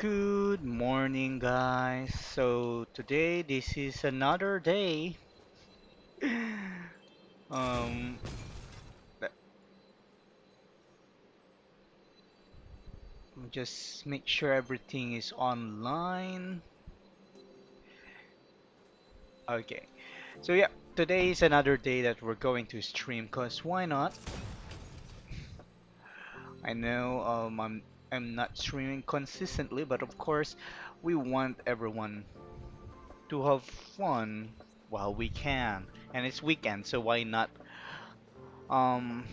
Good morning, guys. So today this is another day. Um, let- just make sure everything is online. Okay. So yeah, today is another day that we're going to stream. Cause why not? I know I'm not streaming consistently, but of course we want everyone to have fun while we can, and it's weekend, so why not? Um,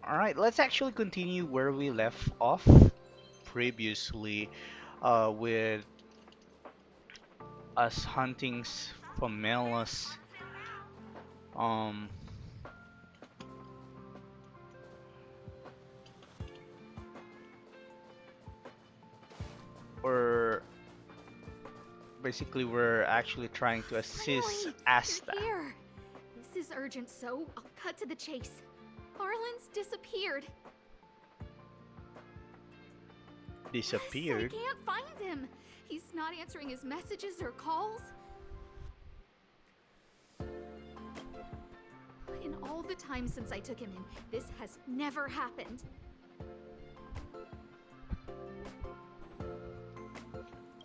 all right, let's actually continue where we left off previously, with us hunting Famelas. Um, or basically, we're actually trying to assist Finally! Asta. You're here! This is urgent, so I'll cut to the chase. Arlen's disappeared. Yes, I Disappeared. can't find him. He's not answering his messages or calls. In all the time since I took him in, this has never happened.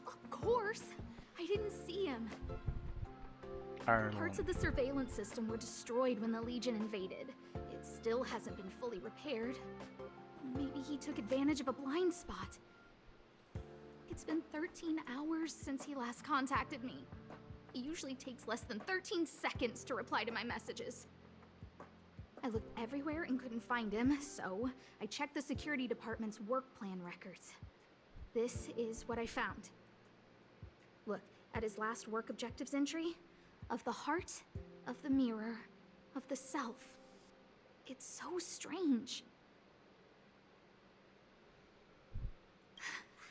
Of course! I didn't see him. Parts Arlen. of the surveillance system were destroyed when the Legion invaded. It still hasn't been fully repaired. Maybe he took advantage of a blind spot. It's been 13 hours since he last contacted me. He usually takes less than 13 seconds to reply to my messages. I looked everywhere and couldn't find him, so I checked the security department's work plan records. This is what I found. Look, at his last work objectives entry, of the heart, of the mirror, of the self. It's so strange.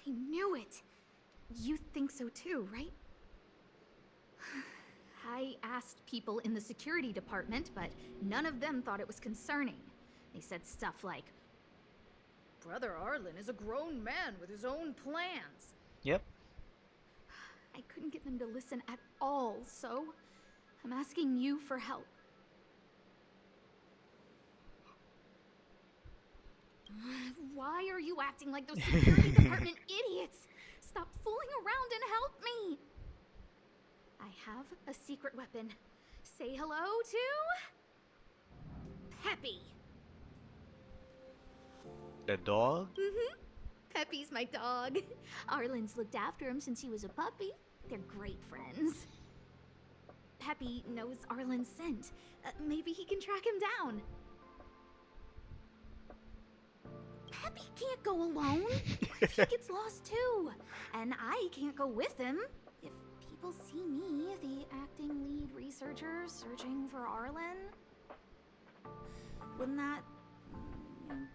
I knew it. You think so too, right? I asked people in the security department, but none of them thought it was concerning. They said stuff like, Brother Arlen is a grown man with his own plans. Yep. I couldn't get them to listen at all, so I'm asking you for help. Why are you acting like those security department idiots? Stop fooling around and help me! I have a secret weapon. Say hello to... Peppy! The dog. Mm-hmm. Peppy's my dog. Arlen's looked after him since he was a puppy. They're great friends. Peppy knows Arlen's scent. Maybe he can track him down. Peppy can't go alone. What if he gets lost too? And I can't go with him. If people see me, the acting lead researcher searching for Arlen, wouldn't that...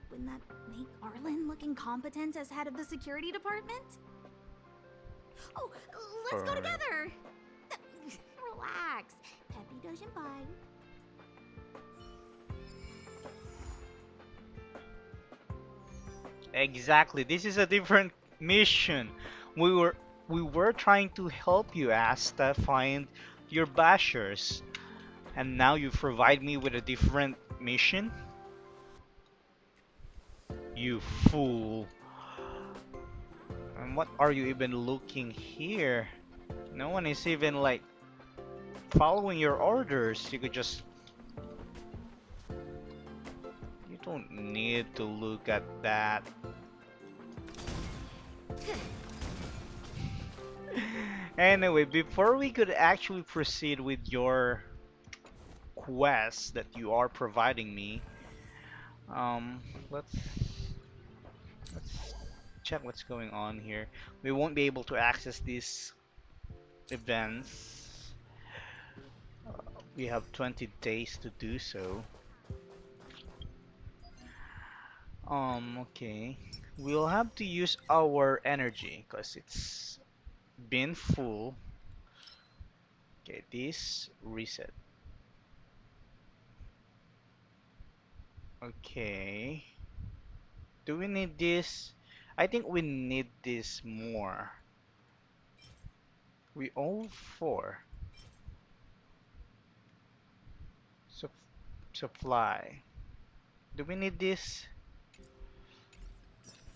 wouldn't that make Arlen look incompetent as head of the security department? Oh, let's go together! Relax. Peppy doesn't bite. Exactly. This is a different mission. We were we were trying to help you, Asta, find your bashers, and now you provide me with a different mission? You fool. And what are you even looking here? No one is even like following your orders. You could just you don't need to look at that. Anyway, before we could actually proceed with your quest that you are providing me, um, let's let's check what's going on here. We won't be able to access these events. We have 20 days to do so. Okay. We'll have to use our energy because it's been full. Okay, this reset. Okay. Do we need this? I think we need this more. We all four. Sup supply. Do we need this?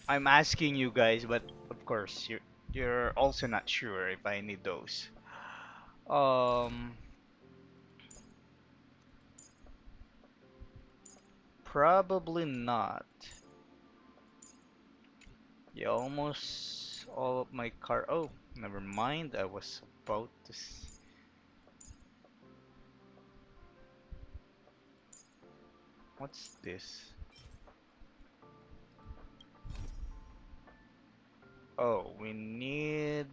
I'm asking you guys, but of course you're also not sure if I need those. Um, Probably not. Yeah, almost all of my car. Oh, never mind. I was about to. What's this? Oh, we need.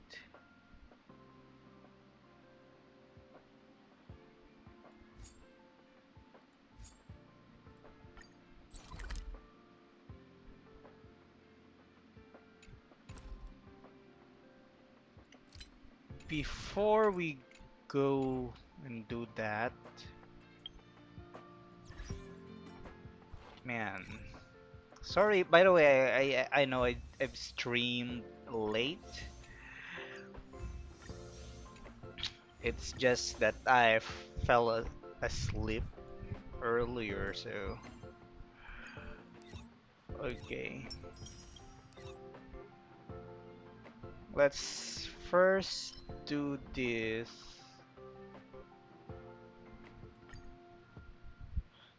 Before we go and do that, man. Sorry, by the way, I know I've streamed late. It's just that I fell asleep earlier, so okay. Let's first do this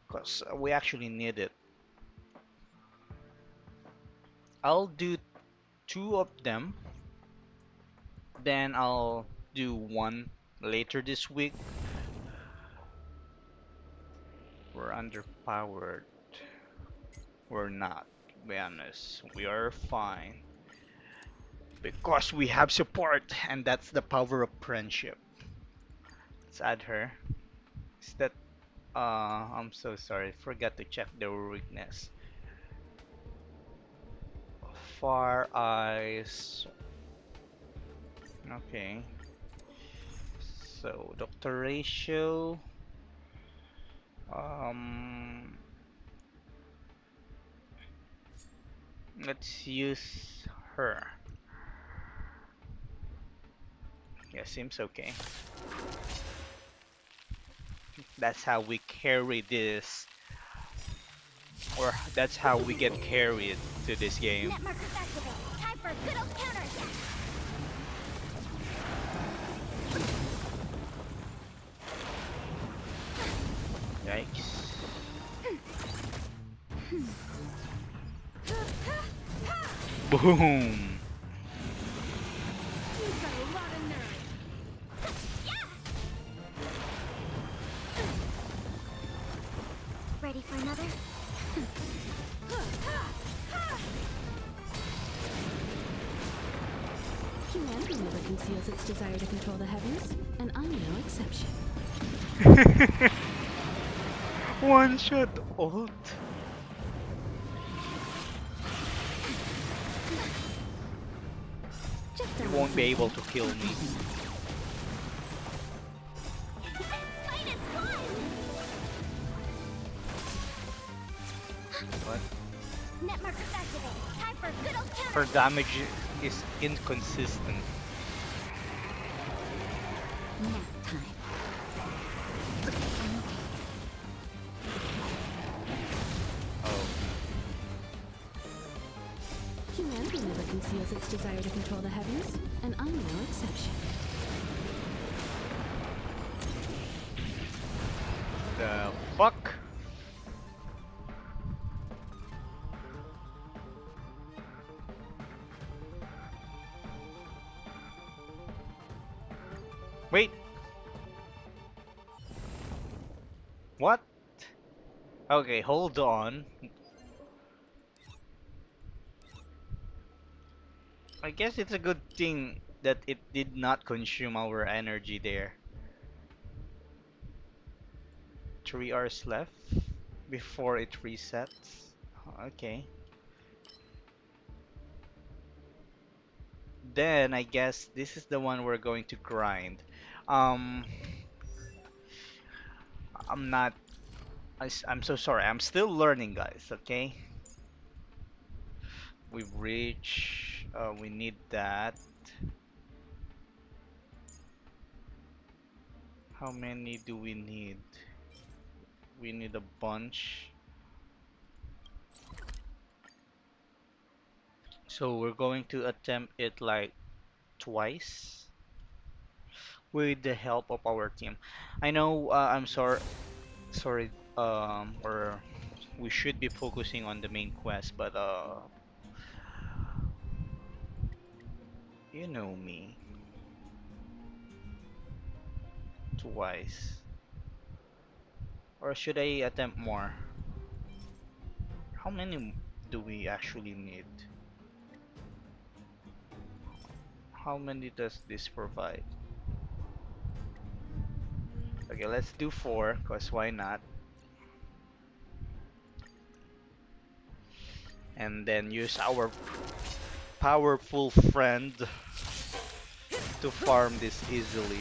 because we actually need it. I'll do two of them, then I'll do one later this week. We're underpowered. We're not, to be honest. We are fine because we have support, and that's the power of friendship. Let's add her. Is that I'm so sorry. Forgot to check the weakness. Far eyes. Okay. So doctor ratio. Um, let's use her. Yeah, seems okay. That's how we carry this, or that's how we get carried to this game. Net markers activate. Time for a good old counterattack. Yikes. Boom. You've got a lot of nerve. Ready for another? Humanity never conceals its desire to control the heavens, and I'm no exception. One shot ult. Just You a won't be listen. able to kill me. Fight is fun! What? Net markers activate. Time for a good old Her counterattack. damage is inconsistent. Nap time. Oh. Humanity never conceals its desire to control the heavens, and I'm no exception. The fuck? Wait. What? Okay, hold on. I guess it's a good thing that it did not consume our energy there. 3 hours left before it resets. Okay. Then I guess this is the one we're going to grind. Um, I'm not. I'm so sorry. I'm still learning, guys. Okay. We've reached. We need that. How many do we need? We need a bunch. So we're going to attempt it like twice with the help of our team. I know I'm sorry or we should be focusing on the main quest, but you know me, twice. Or should I attempt more? How many do we actually need? How many does this provide? Okay, let's do four, cause why not? And then use our powerful friend to farm this easily.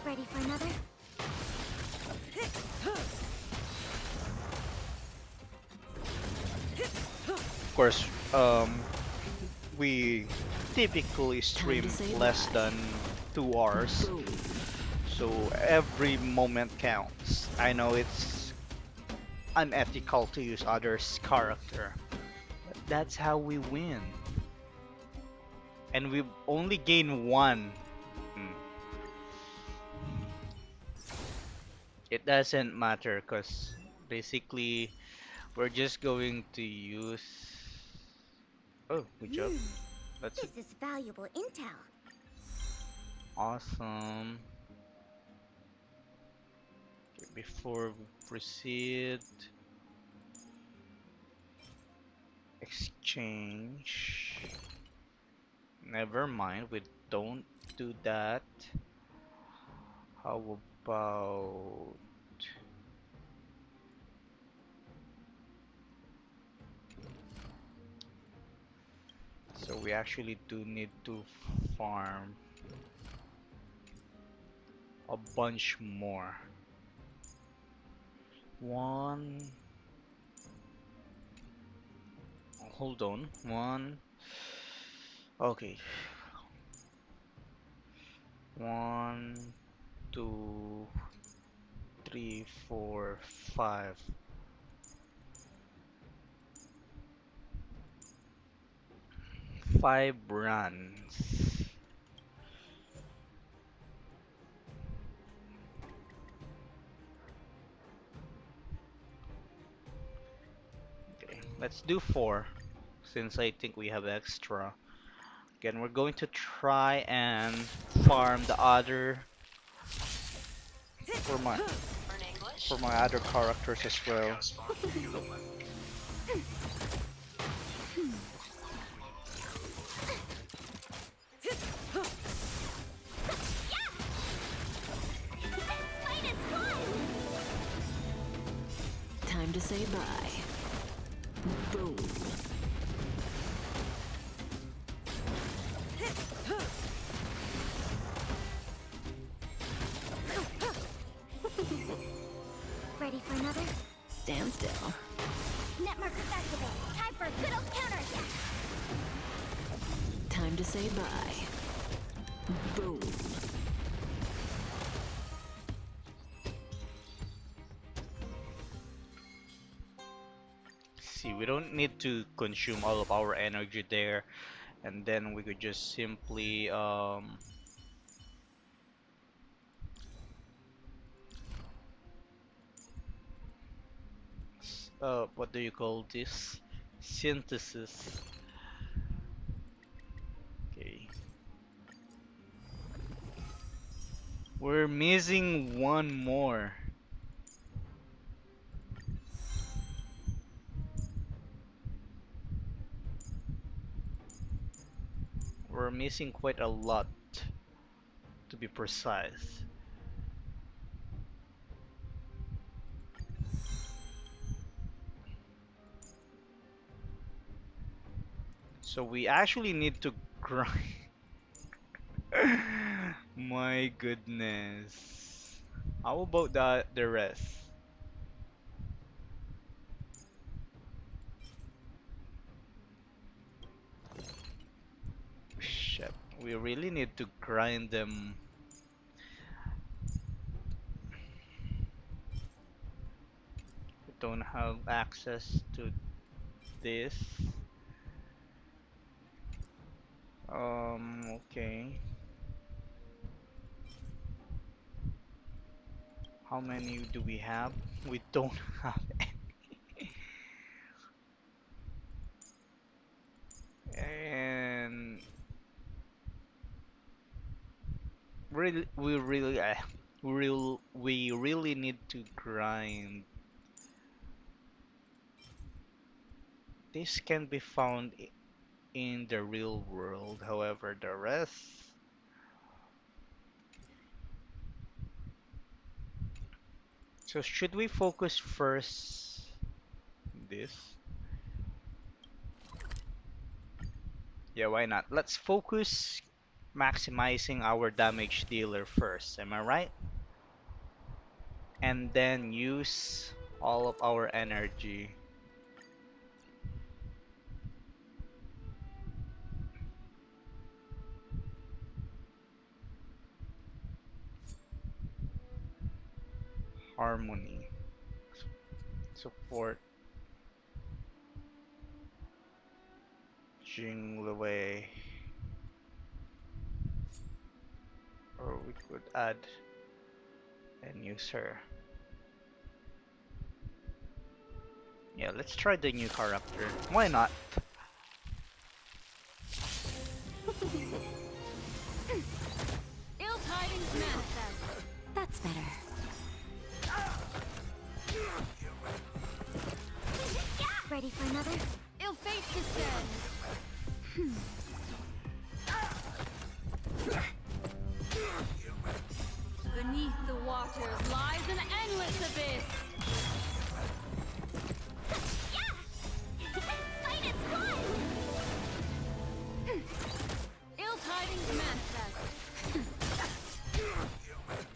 Ready for another? Of course, we typically Time to stream say less bye. than 2 hours, Boom. so every moment counts. I know it's unethical to use others' character, but that's how we win. And we only gain one. Hmm. It doesn't matter because basically we're just going to use. Oh, good job. That's This is valuable intel. awesome. Okay, before we proceed, exchange. Never mind, we don't do that. How about so we actually do need to farm a bunch more. One, hold on, one. Okay, one, two, three, four, five. 5 runs. Okay, let's do four since I think we have extra. Again, we're going to try and farm the other for my other characters as well. Time to say bye. Boom. Ready for another? Stand still. Net markers activate. Time for a good old counterattack. Time to say bye. Boom. See, we don't need to consume all of our energy there, and then we could just simply what do you call this? Synthesis. Okay. We're missing one more. We're missing quite a lot, to be precise. So we actually need to grind. My goodness. How about the rest? We really need to grind them. We don't have access to this. Okay. How many do we have? We don't have any. And we really need to grind. This can be found in the real world, however, the rest. So should we focus first this? Yeah, why not? Let's focus maximizing our damage dealer first, am I right? And then use all of our energy. Harmony. Support Jinglewei. Or we could add and use her. Yeah, let's try the new character. Why not? Ill tidings manifest. That's better. Ready for another? Ill fate descends. Beneath the waters lies an endless abyss. Fight is one! Ill tidings manifest.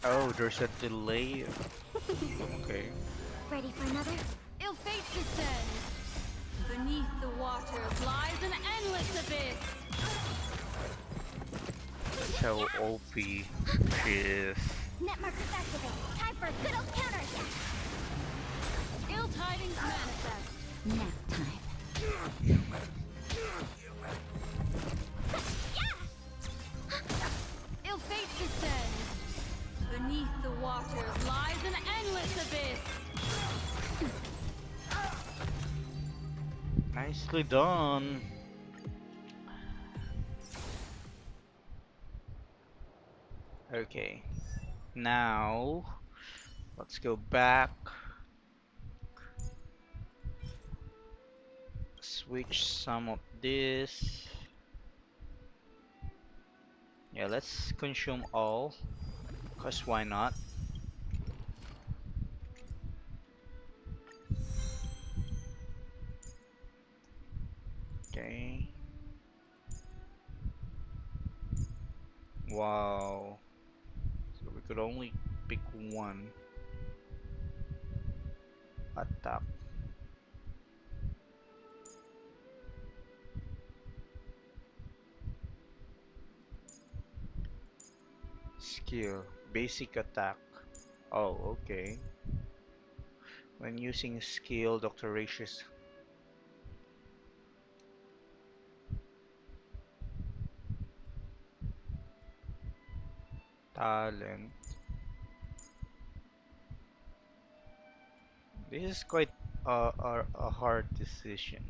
Oh, there's a delay. Okay. Ready for another? Ill fate descends. Beneath the waters lies an endless abyss. That's how OP she is. Net markers activate. Time for a good old counterattack. Ill tidings manifest. Nap time. Ill fate descends. Beneath the waters lies an endless abyss. Nicely done. Okay. Now, let's go back. Switch some of this. Yeah, let's consume all. Cause why not? Okay. Wow. So we could only pick one attack. Skill. Basic attack. Oh, okay. When using skill, Dr. Ratius talent. This is quite a hard decision.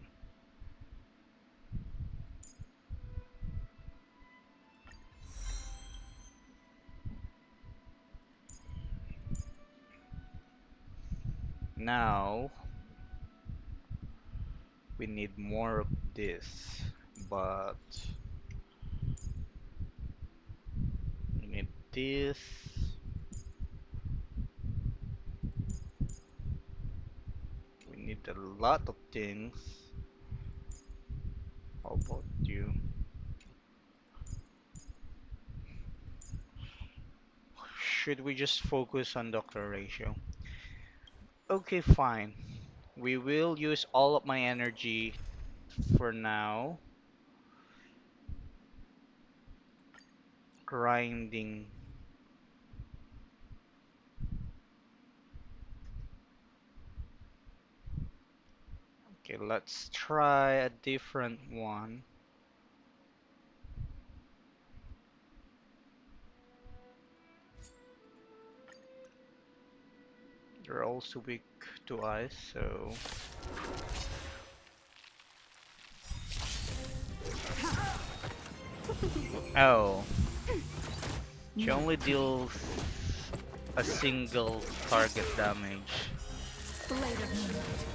Now, we need more of this, but we need this. We need a lot of things. How about you? Should we just focus on Dr. Ratio? Okay, fine. We will use all of my energy for now. grinding. Okay, let's try a different one. They're also weak to ice, so oh, she only deals a single target damage. Blade of Moonlight.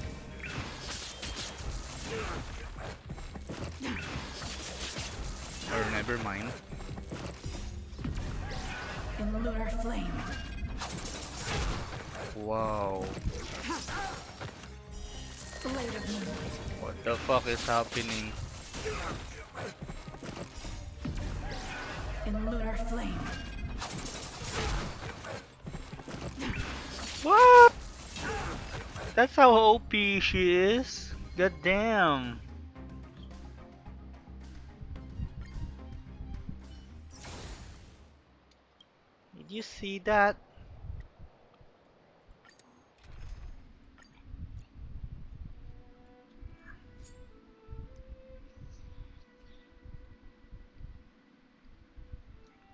Or never mind. In lunar flame. Wow, Blade of Moonlight. what the fuck is happening? In lunar flame. What? That's how OP she is? God damn. Did you see that?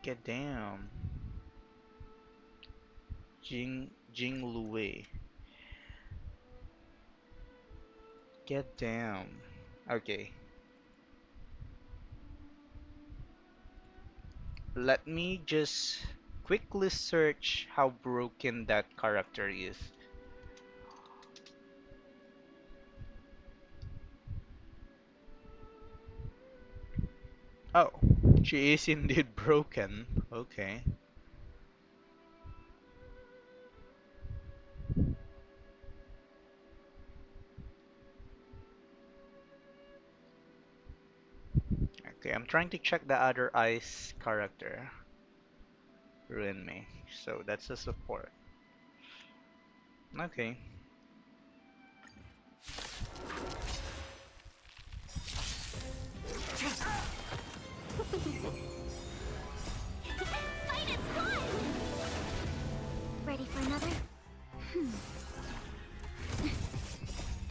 God damn. Jing Lue. God damn. Okay. Let me just quickly search how broken that character is. Oh, she is indeed broken. Okay. Okay, I'm trying to check the other ice character. Ruin me. So that's a support. Okay. Fight is fun! Ready for another?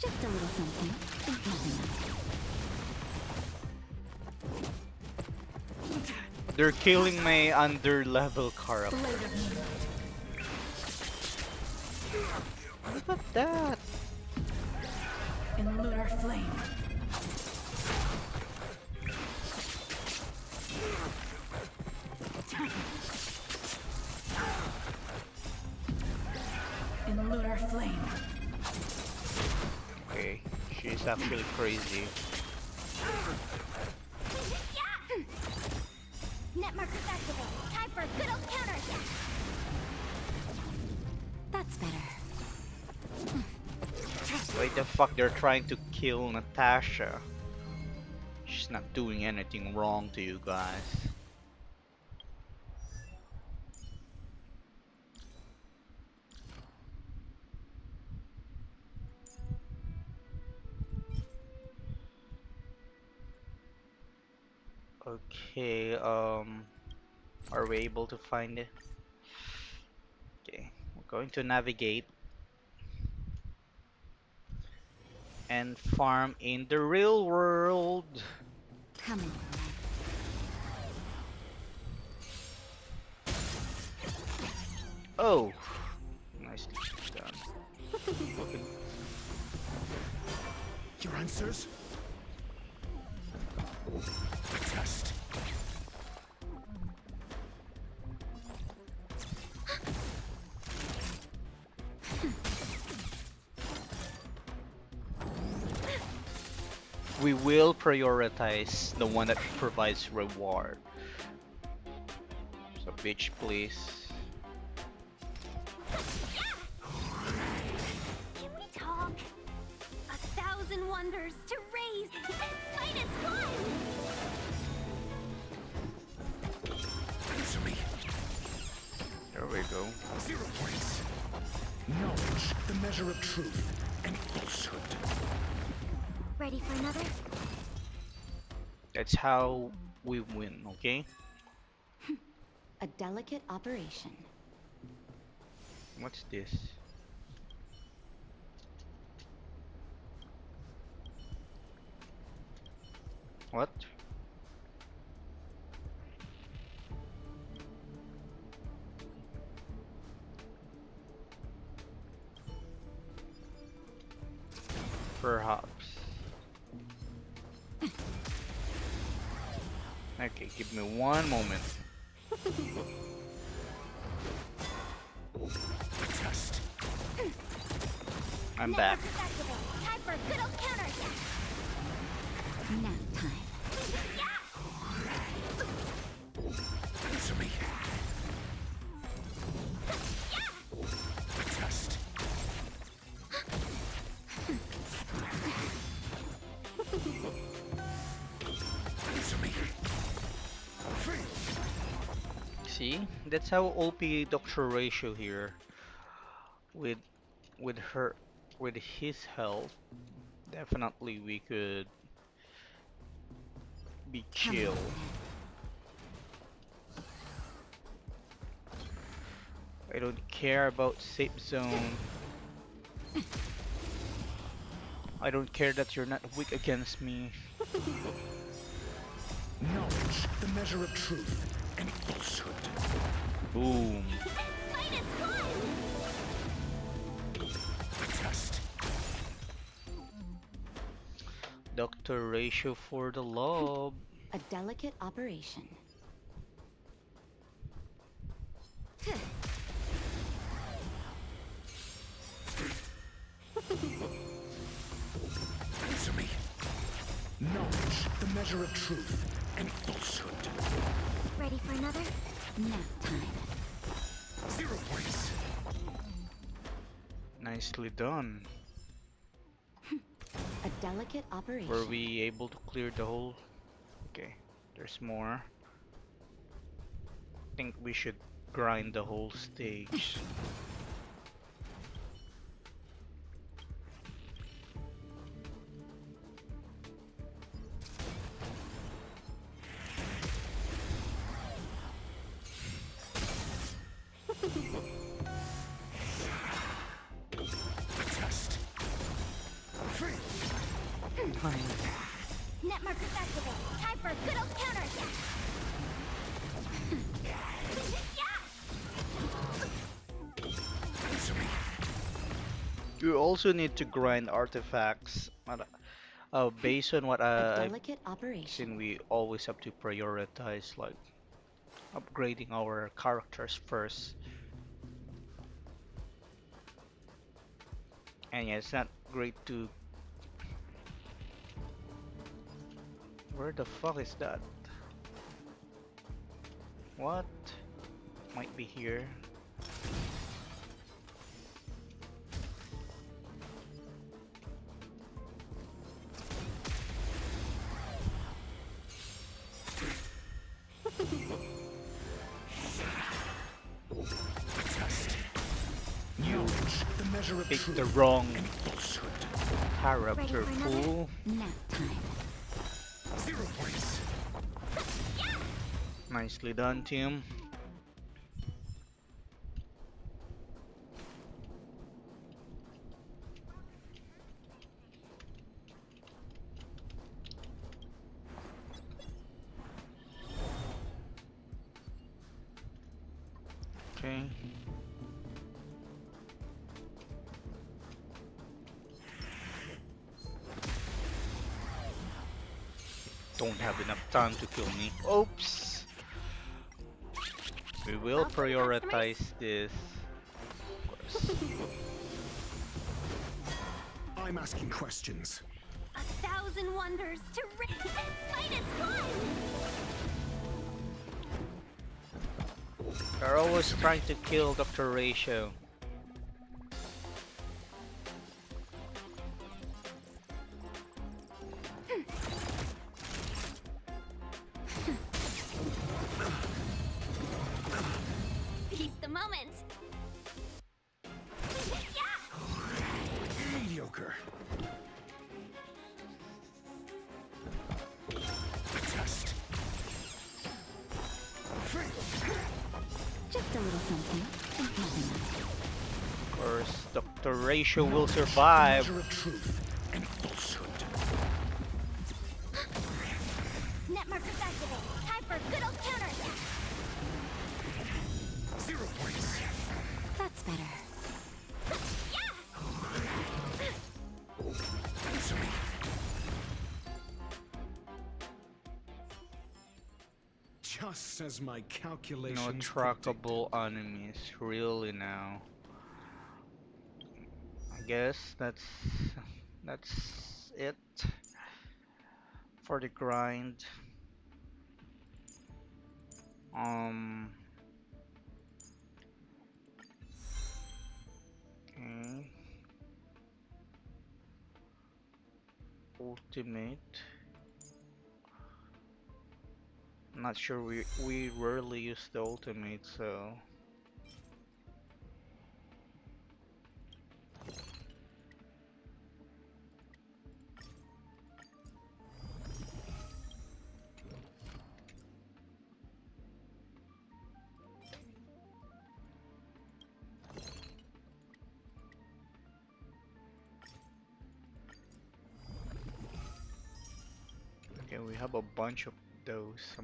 Just a little something. Think nothing of it. They're killing my under level character. Blade of Moonlight. Look at that. In lunar flame. In lunar flame. Okay, she's actually crazy. Net markers activated. Time for a good old counter attack. That's better. Why the fuck they're trying to kill Natasha? She's not doing anything wrong to you guys. Okay, are we able to find it? Okay, we're going to navigate and farm in the real world. Coming. Oh, nicely done. Your answers? A test. We will prioritize the one that provides reward. So bitch, please. Can we talk? 1,000 wonders to raise. Fight is fun! Answer me. There we go. 0 points. Knowledge, the measure of truth and falsehood. Ready for another? That's how we win, okay? A delicate operation. What's this? What? Perhaps. Okay, give me one moment. Test. I'm back. Time for a good old counterattack. Nap time. Answer me. Test. Answer me. See? That's how OP Doctor Ratio here. With with her with his help, definitely we could be Come chill. on. I don't care about safe zone. I don't care that you're not weak against me. Knowledge, the measure of truth and falsehood. Boom. Fight is fun! Test. Doctor Ratio for the lob. A delicate operation. Answer me. Knowledge, the measure of truth and falsehood. Ready for another? Nap time. 0 points. Nicely done. A delicate operation. Were we able to clear the whole? Okay, there's more. Think we should grind the whole stage. Test. Net markers activate. Time for a good old counterattack. Answer me. You also need to grind artifacts. Based on what A I've delicate operation. seen, we always have to prioritize like upgrading our characters first. And yeah, it's not great to. Where the fuck is that? What? Might be here. Test. Knowledge, the measure of Pick truth the wrong and falsehood. character Ready for another? pool. Nap time. 0 points. Nicely done, team. Okay. Don't have enough time to kill me. Oops. We will prioritize this. Of course. I'm asking questions. 1,000 wonders to fight is fun! They're always trying to kill Dr. Ratio. Seize the moment! Mediocre. Test. Dr. Ratio will Knowledge, the survive. measure of truth and falsehood. Net markers activated. Time for a good old counterattack. 0 points. That's better. Answer me. Just as my No calculations predict. trackable enemies, really now. I guess that's it for the grind. Um, okay. Ultimate. Not sure we rarely use the ultimate, so okay, we have a bunch of those.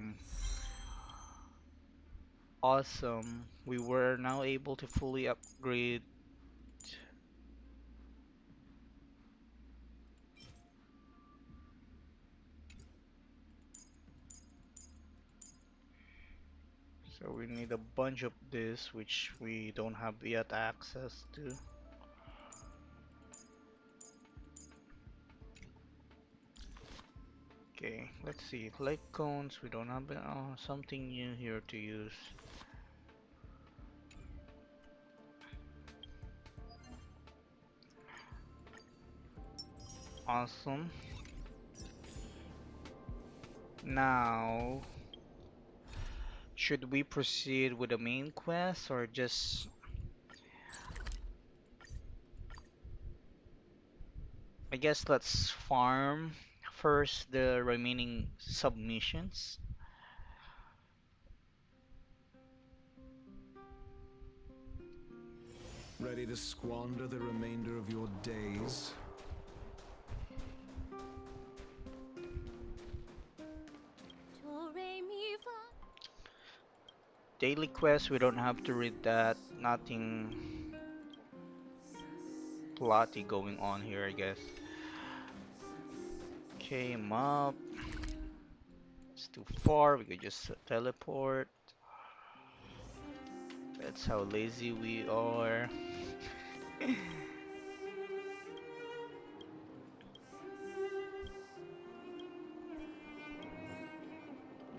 Awesome. We were now able to fully upgrade. So we need a bunch of this, which we don't have yet access to. Okay, let's see. Light cones, we don't have something new here to use. Awesome. Now, should we proceed with the main quest or just, I guess let's farm first the remaining submissions. Ready to squander the remainder of your days? Do, re, mi, fa. Daily quest, we don't have to read that. Nothing plotty going on here, I guess. Came up. It's too far. We could just teleport. That's how lazy we are.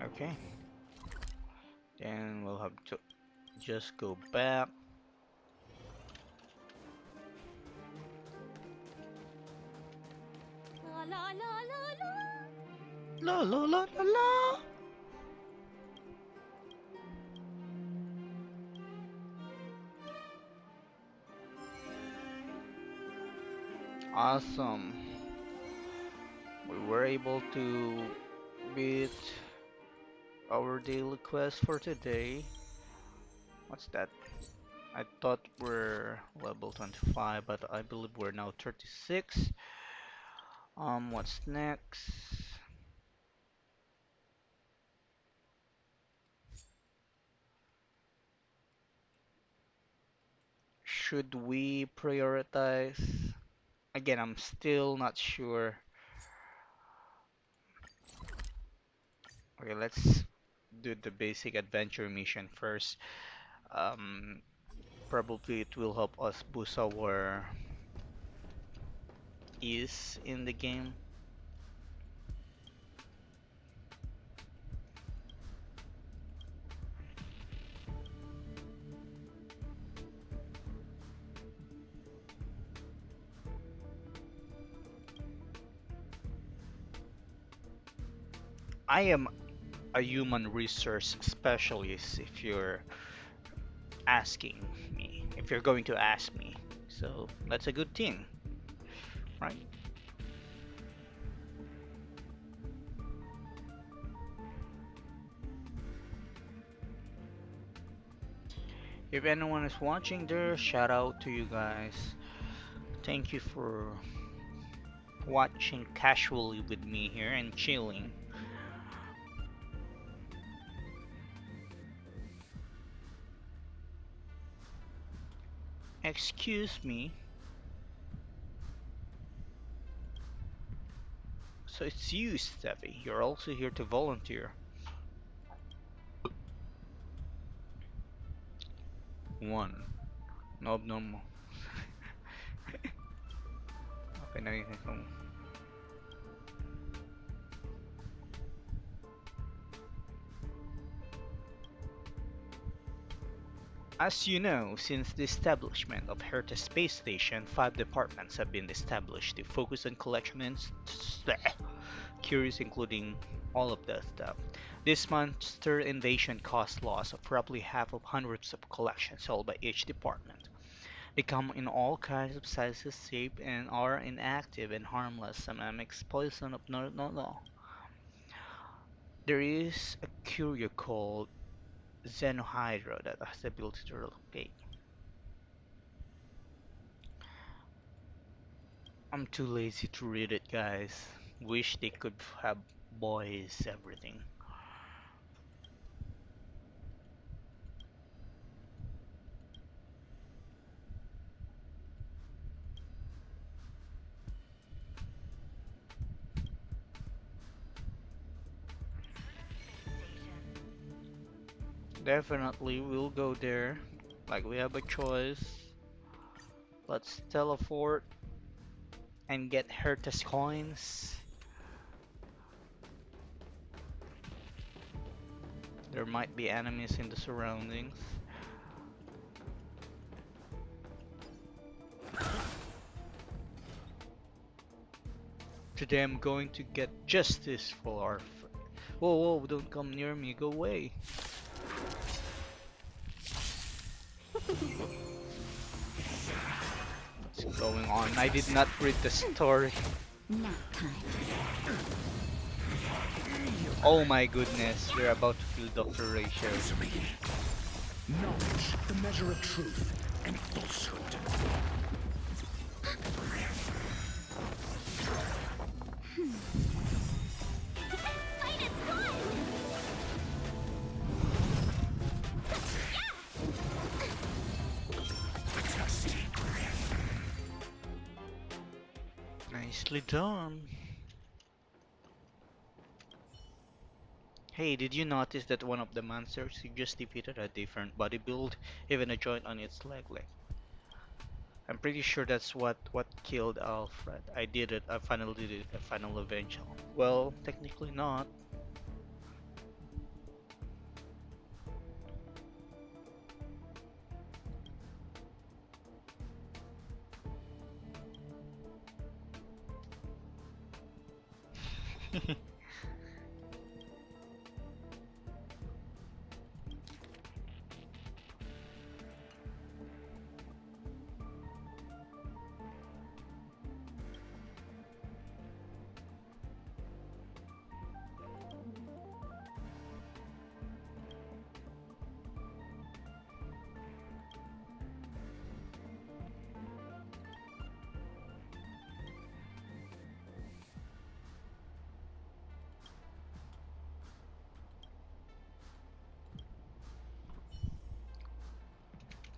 Okay. Then we'll have to just go back. La la la la la. La la la la la. Awesome. We were able to beat our daily quest for today. What's that? I thought we're level 25, but I believe we're now 36. What's next? Should we prioritize? Again, I'm still not sure. Okay, let's do the basic adventure mission first. Um, Probably it will help us boost our ease in the game. I am a human resource specialist if you're asking me, if you're going to ask me. So that's a good thing, right? If anyone is watching there, shout out to you guys. Thank you for watching casually with me here and chilling. Excuse me. So it's you, Steffi. You're also here to volunteer. One. No abnormal. Okay, na rin. As you know, since the establishment of Herta Space Station, 5 departments have been established to focus on collection and curious, including all of that stuff. This monster invasion caused loss of roughly half of hundreds of collections held by each department. They come in all kinds of sizes, shape, and are inactive and harmless. Some mimics poison of no. There is a curio called Xenohydra that has the ability to relocate. I'm too lazy to read it, guys. Wish they could have boys everything. Definitely, we'll go there. Like we have a choice. Let's teleport and get Hertas coins. There might be enemies in the surroundings. Today I'm going to get justice for our. Whoa, whoa! Don't come near me. Go away. What's going on? I did not read the story. Nap time. Oh my goodness, we're about to kill Dr. Rachel. Knowledge, the measure of truth and falsehood. Fight is one! Nicely done. Hey, did you notice that one of the monsters you just defeated had different body build, even a joint on its leg length? I'm pretty sure that's what killed Alfred. I did it. I finally did it. A final evangel. Well, technically not.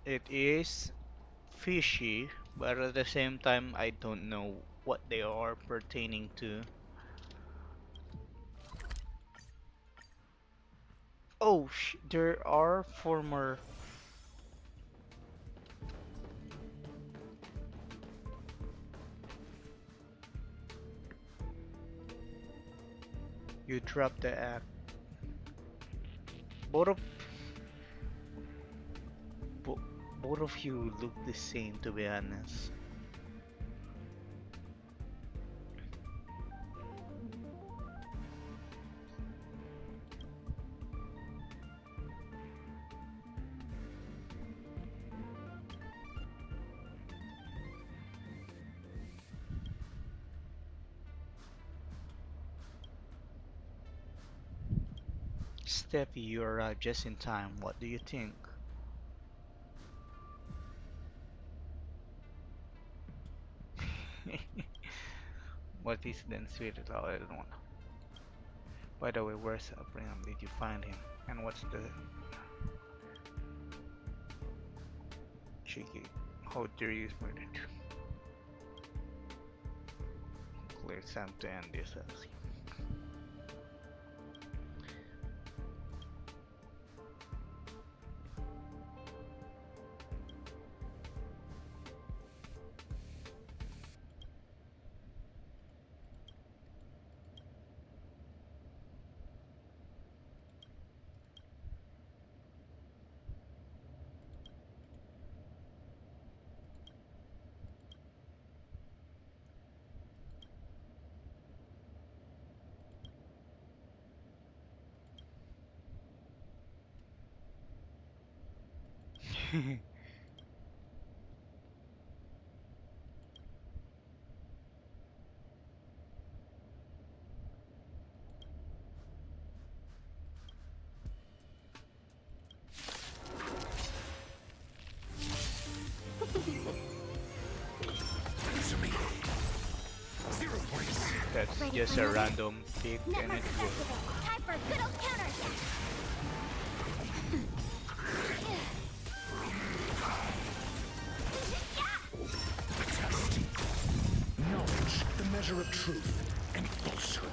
It is fishy, but at the same time, I don't know what they are pertaining to. Oh, there are former. You dropped the act. Both of bo both of you look the same, to be honest. Steffi, you arrived just in time. What do you think? What is then sweet at all? I don't want. By the way, where's Abraham? Did you find him? And what's the cheeky? How dare you murder? Clear, it's time to end this. Answer me. 0 points. That's Ready just for a moving? random pick and Network it will. activated. Time for a good old counterattack. Test. Knowledge, the measure of truth and falsehood.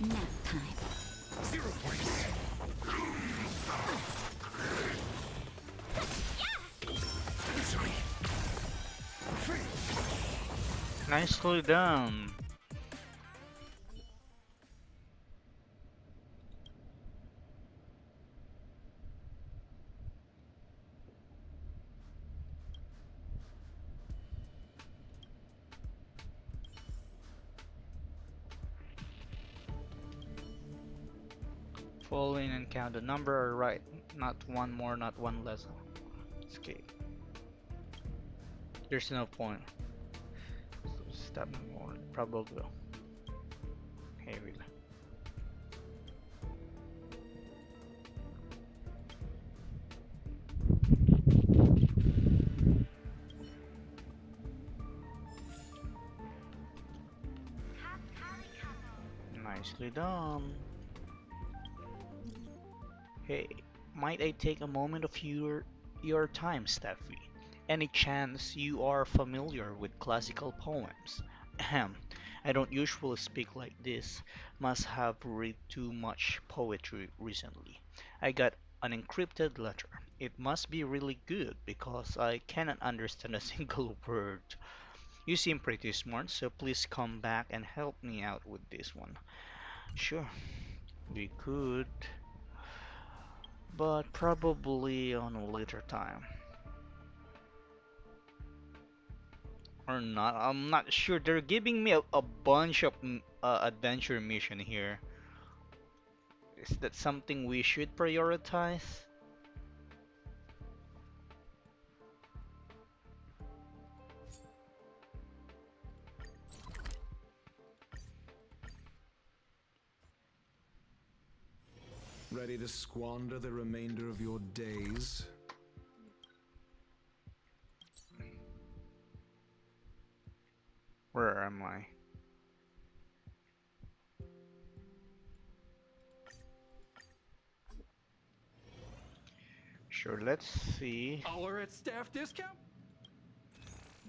Nap time. 0 points. Answer me. Nicely done. Fall in and count the number right. Not one more, not one less. Escape. There's no point. So stop more. Probably. Hey, really. Nicely done. Hey, might I take a moment of your time, Steffi? Any chance you are familiar with classical poems? Ahem. I don't usually speak like this. Must have read too much poetry recently. I got an encrypted letter. It must be really good because I cannot understand a single word. You seem pretty smart, so please come back and help me out with this one. Sure, we could, but probably on a later time. Or not. I'm not sure. They're giving me a bunch of adventure mission here. Is that something we should prioritize? Ready to squander the remainder of your days? Where am I? Sure, let's see. Hour at staff discount?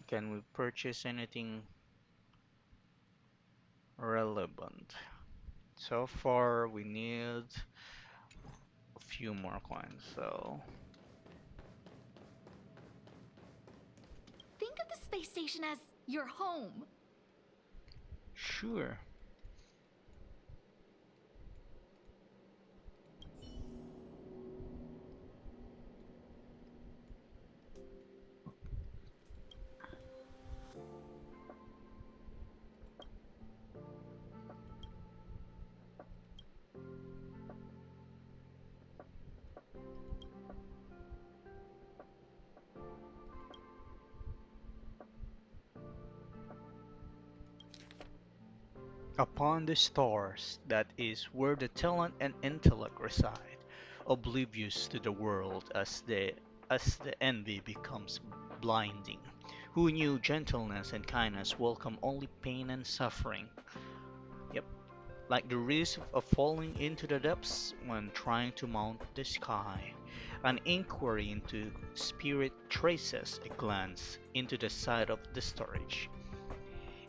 Can we purchase anything relevant? So far, we need a few more coins, so Think of the space station as your home. sure. Upon the stars, that is where the talent and intellect reside, oblivious to the world as as the envy becomes blinding. Who knew gentleness and kindness welcome only pain and suffering? Yep, like the risk of falling into the depths when trying to mount the sky. An inquiry into spirit traces a glance into the side of the storage.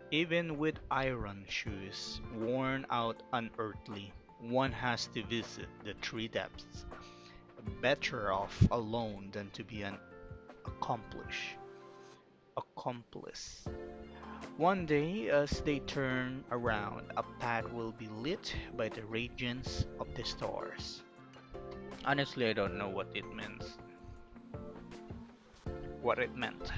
Even with iron shoes, worn out unearthly, one has to visit the three depths. Better off alone than to be an accomplish accomplice. One day, as they turn around, a path will be lit by the radiance of the stars. Honestly, I don't know what it means. What it meant.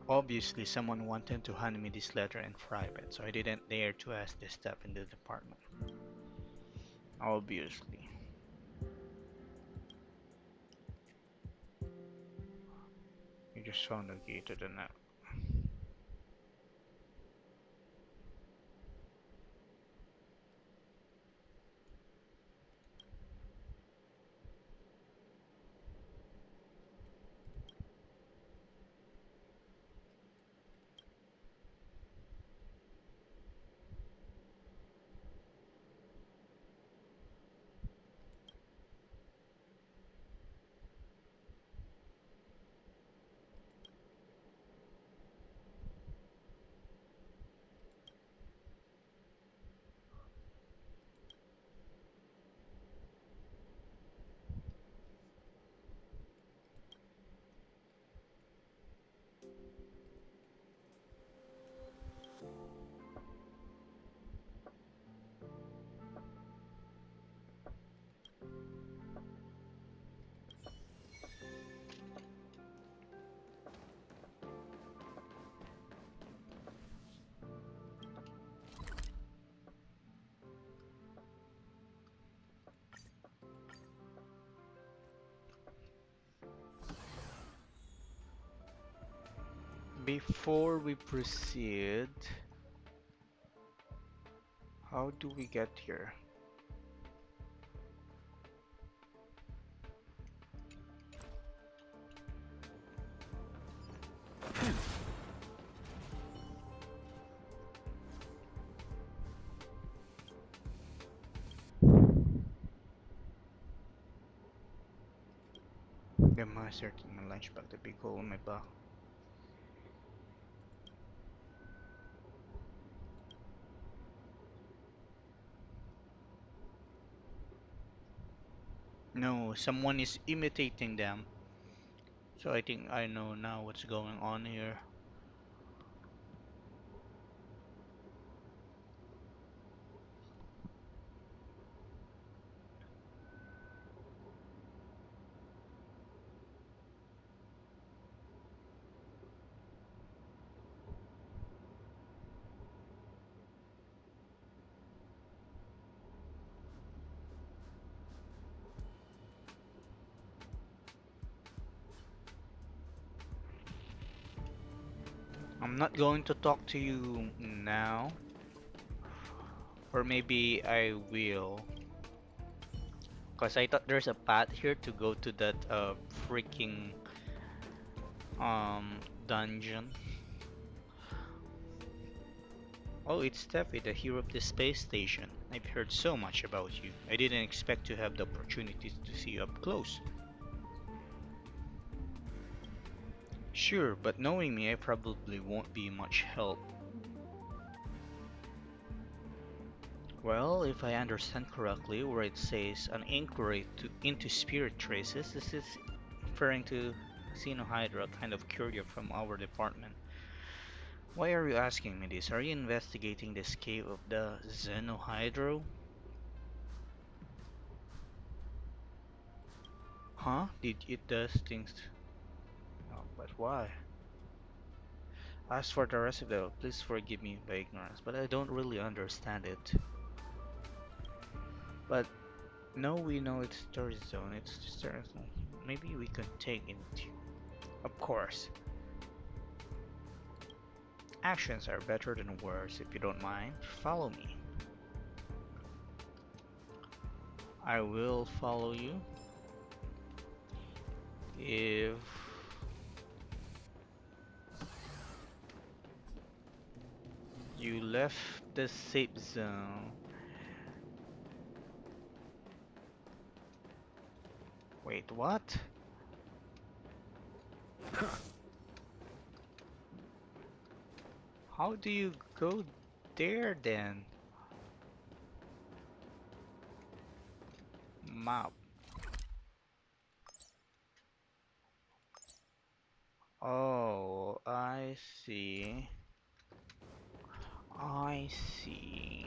Obviously, someone wanted to hand me this letter in private, so I didn't dare to ask this stuff in the department. Obviously. You just found the key to the net. Before we proceed, how do we get here? The master took my lunch back, the big hole in my back. No, someone is imitating them. So I think I know now what's going on here. I'm not going to talk to you now, or maybe I will, cause I thought there's a path here to go to that freaking dungeon. Oh, it's Steffi, the hero of the space station. I've heard so much about you. I didn't expect to have the opportunity to see you up close. Sure, but knowing me, I probably won't be much help. Well, if I understand correctly, where it says an inquiry into spirit traces, this is referring to Xenohydra, kind of courier from our department. Why are you asking me this? Are you investigating the escape of the Xenohydro? Huh? Did it does things? Oh, but why? As for the rest of the, please forgive me my ignorance, but I don't really understand it. But No, we know it's storage zone. It's the storage zone. Maybe we could take into. Of course, actions are better than words. If you don't mind, follow me. I will follow you if you left the safe zone. Wait, what? How do you go there then? Map. Oh, I see. I see.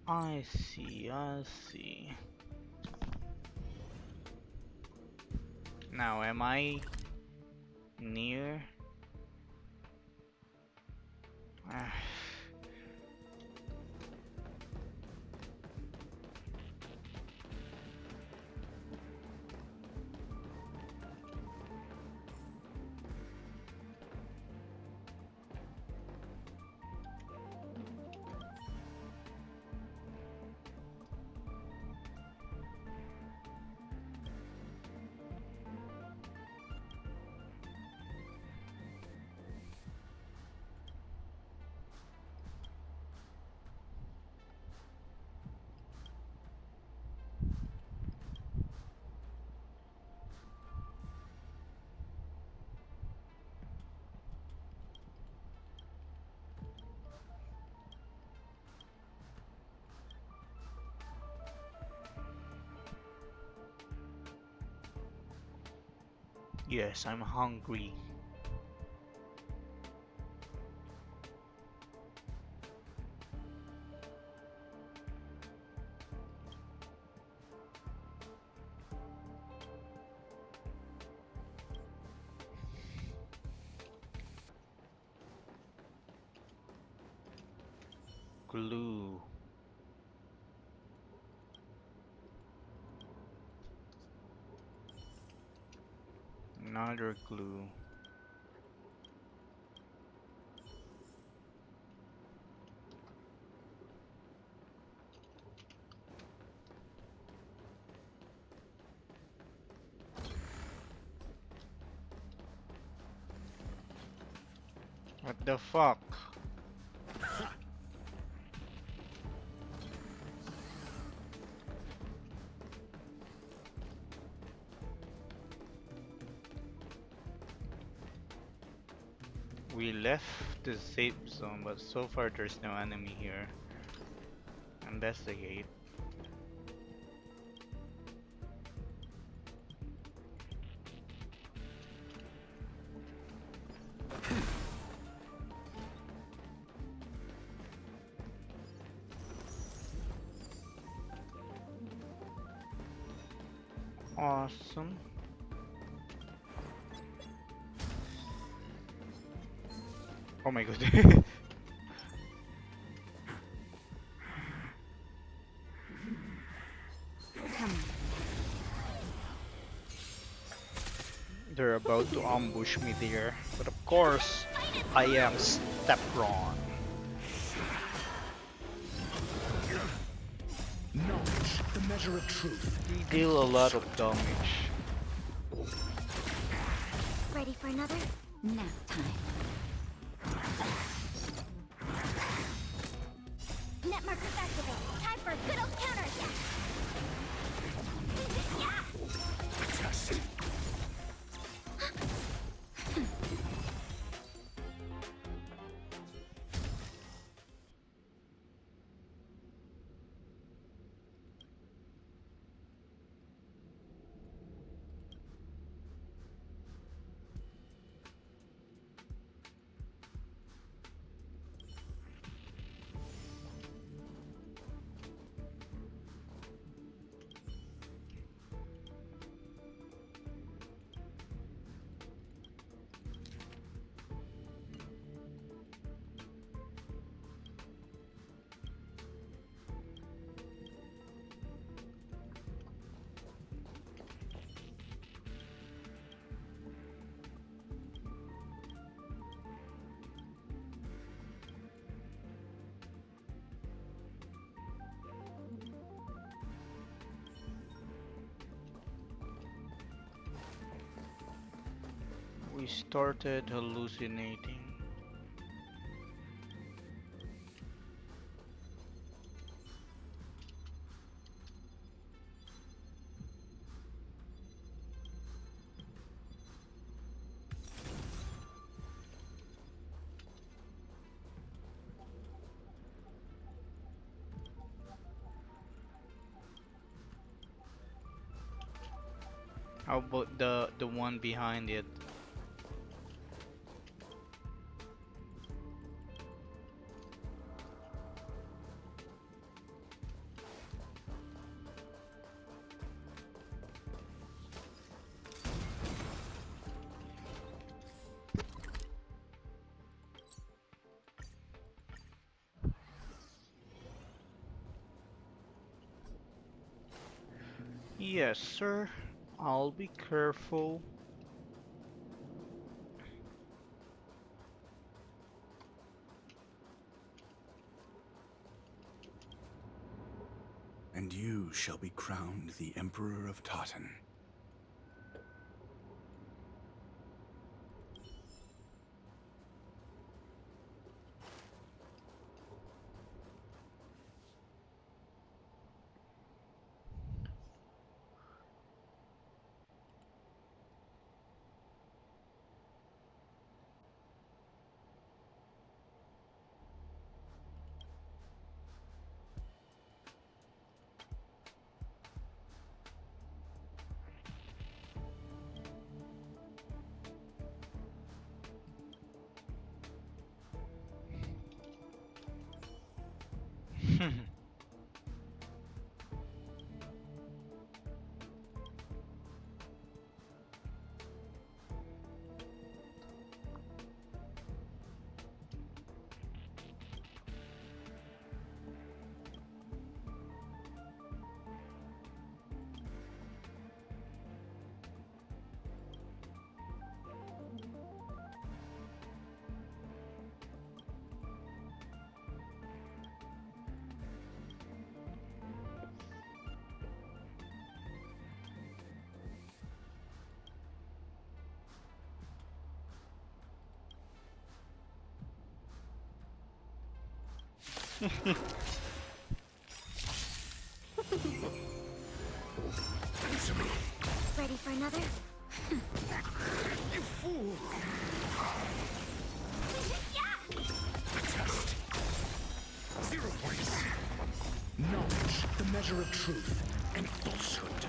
I see. I see. Now, am I near? Ah, yes, I'm hungry. Glue. Another glue. What the fuck? We left the safe zone, but so far there's no enemy here. And that's the gate. Awesome. Oh my god. Come on. They're about to ambush me there. But of course, I am Stepron. Knowledge, the measure of truth. They deal a lot of damage. Ready for another? Nap time. Net markers activate. Time for a good old counterattack. Yeah. Test. He started hallucinating. How about the one behind it? Yes, sir. I'll be careful. And you shall be crowned the Emperor of Totten. Ready for another? You fool! Test. 0 points. Knowledge, the measure of truth and falsehood.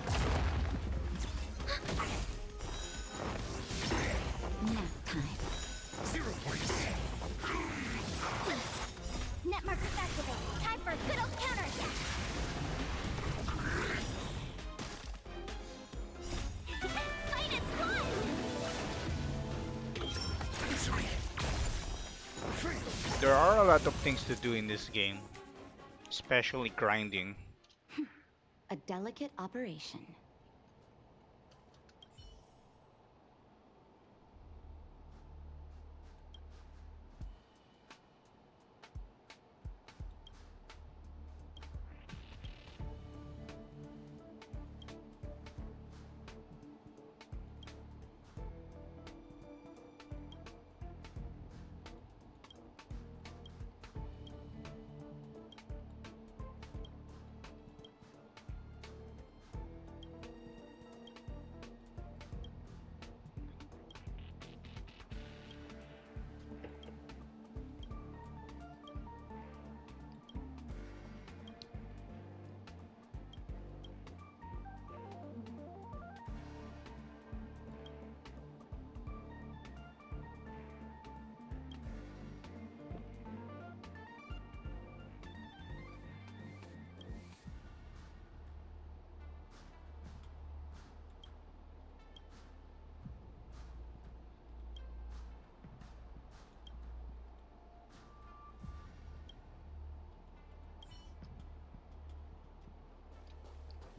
Nap time. 0 points. Net markers activate. Time for a good old counterattack. Fight is one! Sorry. There are a lot of things to do in this game, especially grinding. A delicate operation.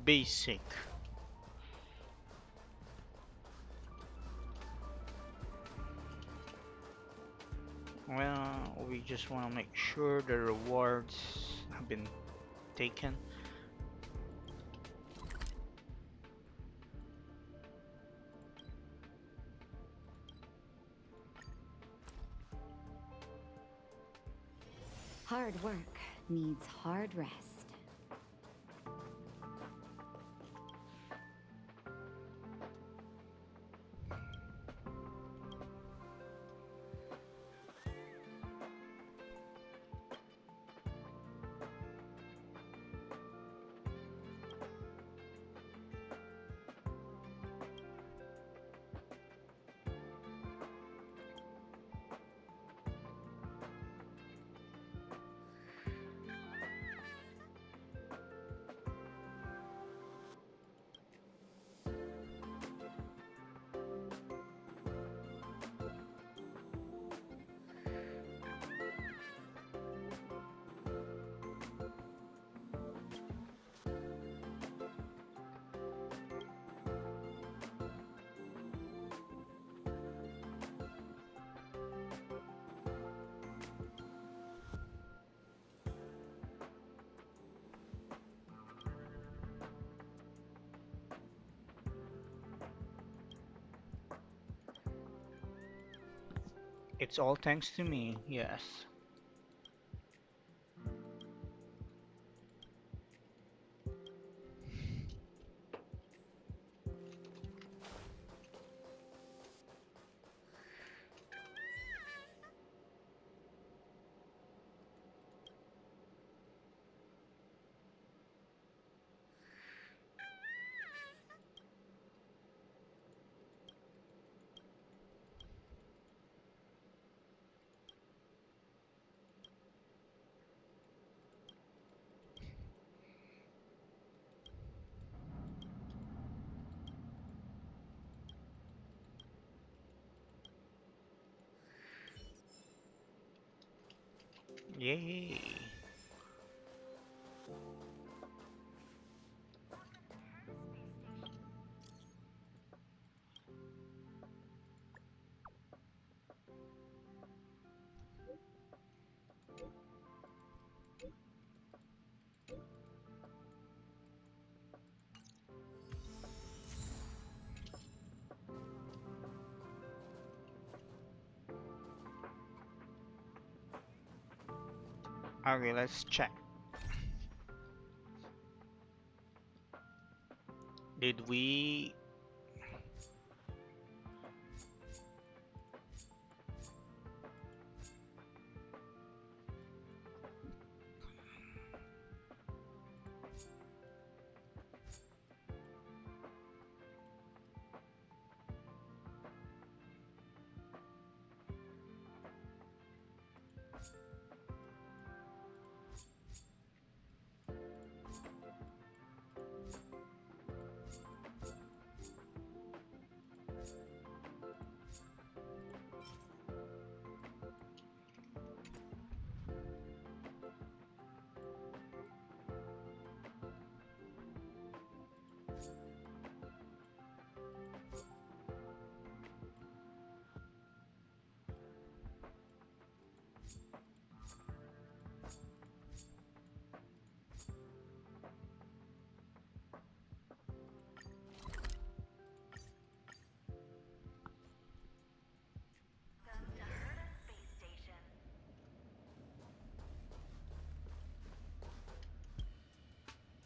Basic. Well, we just want to make sure the rewards have been taken. Hard work needs hard rest. It's all thanks to me, yes. Yay. Okay, let's check. Did we...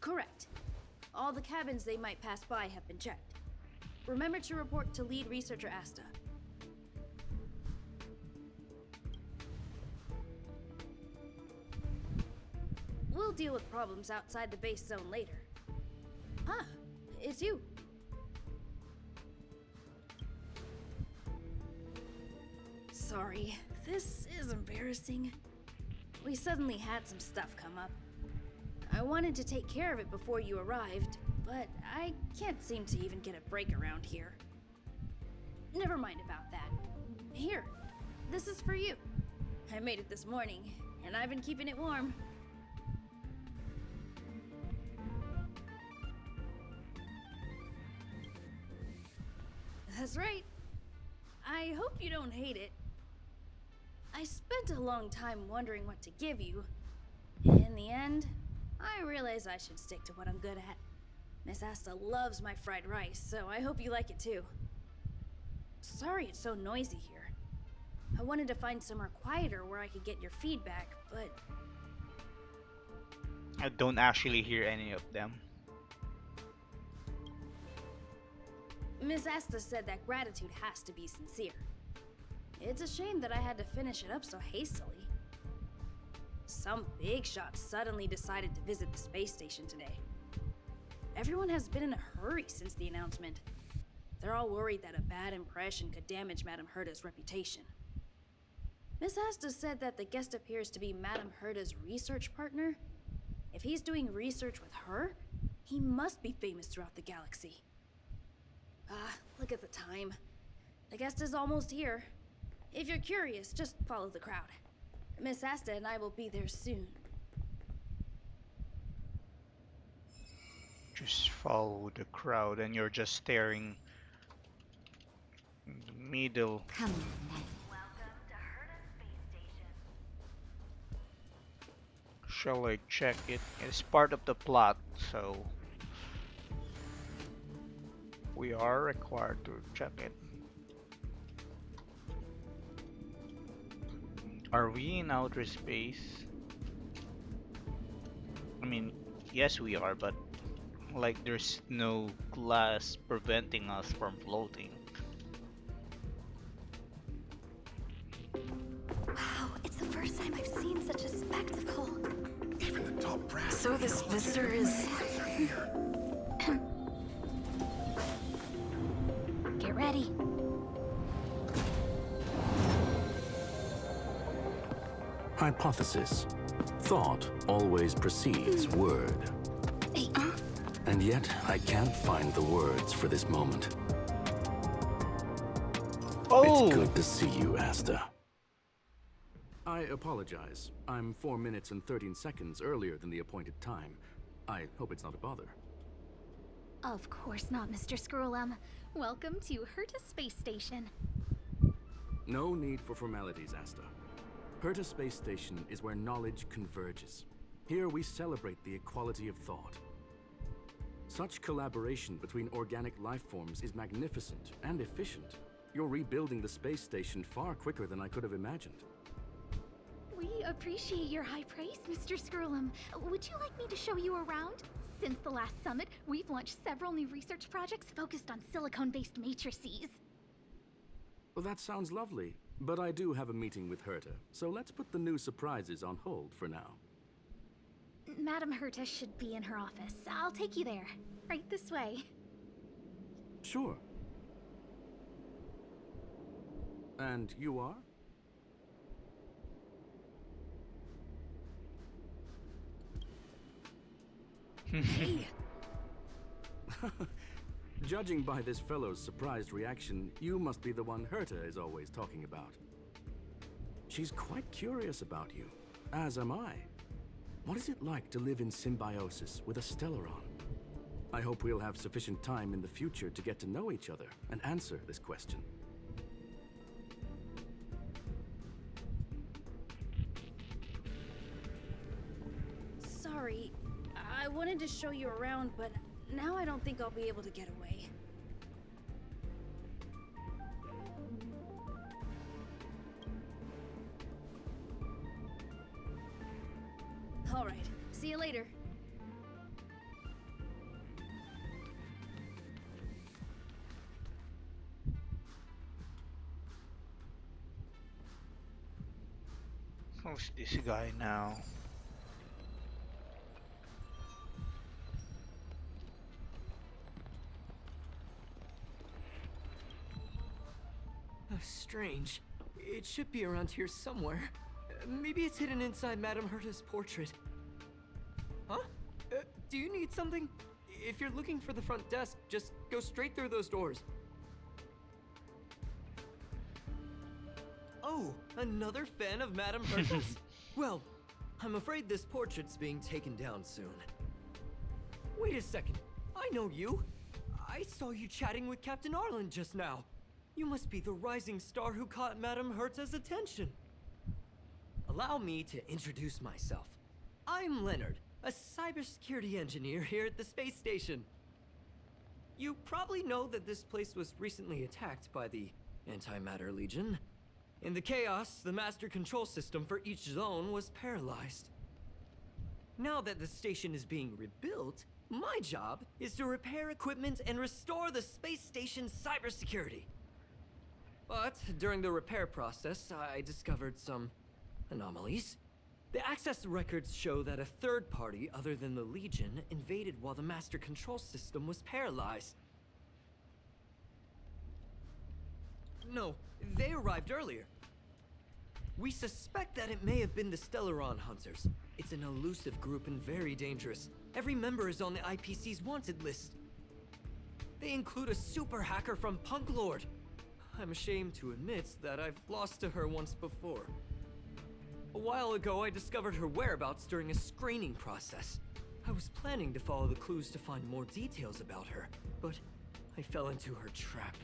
Correct. All the cabins they might pass by have been checked. Remember to report to lead researcher Asta. We'll deal with problems outside the base zone later. Huh, it's you. Sorry, this is embarrassing. We suddenly had some stuff come up. I wanted to take care of it before you arrived, but I can't seem to even get a break around here. Never mind about that. Here, this is for you. I made it this morning, and I've been keeping it warm. That's right. I hope you don't hate it. I spent a long time wondering what to give you. In the end, I realize I should stick to what I'm good at. Miss Asta loves my fried rice, so I hope you like it too. Sorry it's so noisy here. I wanted to find somewhere quieter where I could get your feedback, but I don't actually hear any of them. Miss Asta said that gratitude has to be sincere. It's a shame that I had to finish it up so hastily. Some big shot suddenly decided to visit the space station today. Everyone has been in a hurry since the announcement. They're all worried that a bad impression could damage Madame Herta's reputation. Miss Asta said that the guest appears to be Madame Herta's research partner. If he's doing research with her, he must be famous throughout the galaxy. Look at the time. The guest is almost here. If you're curious, just follow the crowd. Miss Asta and I will be there soon. Just follow the crowd and you're just staring in the middle. Come on, then. Shall I check it? It's part of the plot, so we are required to check it. Are we in outer space? I mean, yes we are, but like there's no glass preventing us from floating. Wow, it's the first time I've seen such a spectacle. Even the top brass. So this visitor is... Get ready. Hypothesis. Thought always precedes word. Hey, And yet, I can't find the words for this moment. Oh! It's good to see you, Asta. I apologize. I'm 4 minutes and 13 seconds earlier than the appointed time. I hope it's not a bother. Of course not, Mr. Scrollum. Welcome to Herta Space Station. No need for formalities, Asta. Herta Space Station is where knowledge converges. Here we celebrate the equality of thought. Such collaboration between organic life forms is magnificent and efficient. You're rebuilding the space station far quicker than I could have imagined. We appreciate your high praise, Mr. Scrollum. Would you like me to show you around? Since the last summit, we've launched several new research projects focused on silicone-based matrices. Well, that sounds lovely, but I do have a meeting with Herta, so let's put the new surprises on hold for now. Madame Herta should be in her office. I'll take you there. Right this way. Sure. And you are? Hey, Judging by this fellow's surprised reaction, you must be the one Herta is always talking about. She's quite curious about you, as am I. What is it like to live in symbiosis with a Stellaron? I hope we'll have sufficient time in the future to get to know each other and answer this question. sorry. I wanted to show you around, but now I don't think I'll be able to get away. All right. See you later. Who's this guy now? Oh, strange. It should be around here somewhere. Maybe it's hidden inside Madame Herta's portrait. Huh? Do you need something? If you're looking for the front desk, just go straight through those doors. Oh, another fan of Madame Herta's? Well, I'm afraid this portrait's being taken down soon. Wait a second. I know you. I saw you chatting with Captain Arlen just now. You must be the rising star who caught Madame Herta's attention. Allow me to introduce myself. I'm Leonard, a cybersecurity engineer here at the space station. You probably know that this place was recently attacked by the Antimatter Legion. In the chaos, the master control system for each zone was paralyzed. Now that the station is being rebuilt, my job is to repair equipment and restore the space station's cybersecurity. But during the repair process, I discovered some anomalies. The access records show that a third party other than the Legion invaded while the master control system was paralyzed. No, they arrived earlier. We suspect that it may have been the Stellaron Hunters. It's an elusive group and very dangerous. Every member is on the IPC's wanted list. They include a super hacker from Punk Lord. I'm ashamed to admit that I've lost to her once before. A while ago, I discovered her whereabouts during a screening process. I was planning to follow the clues to find more details about her, but I fell into her trap.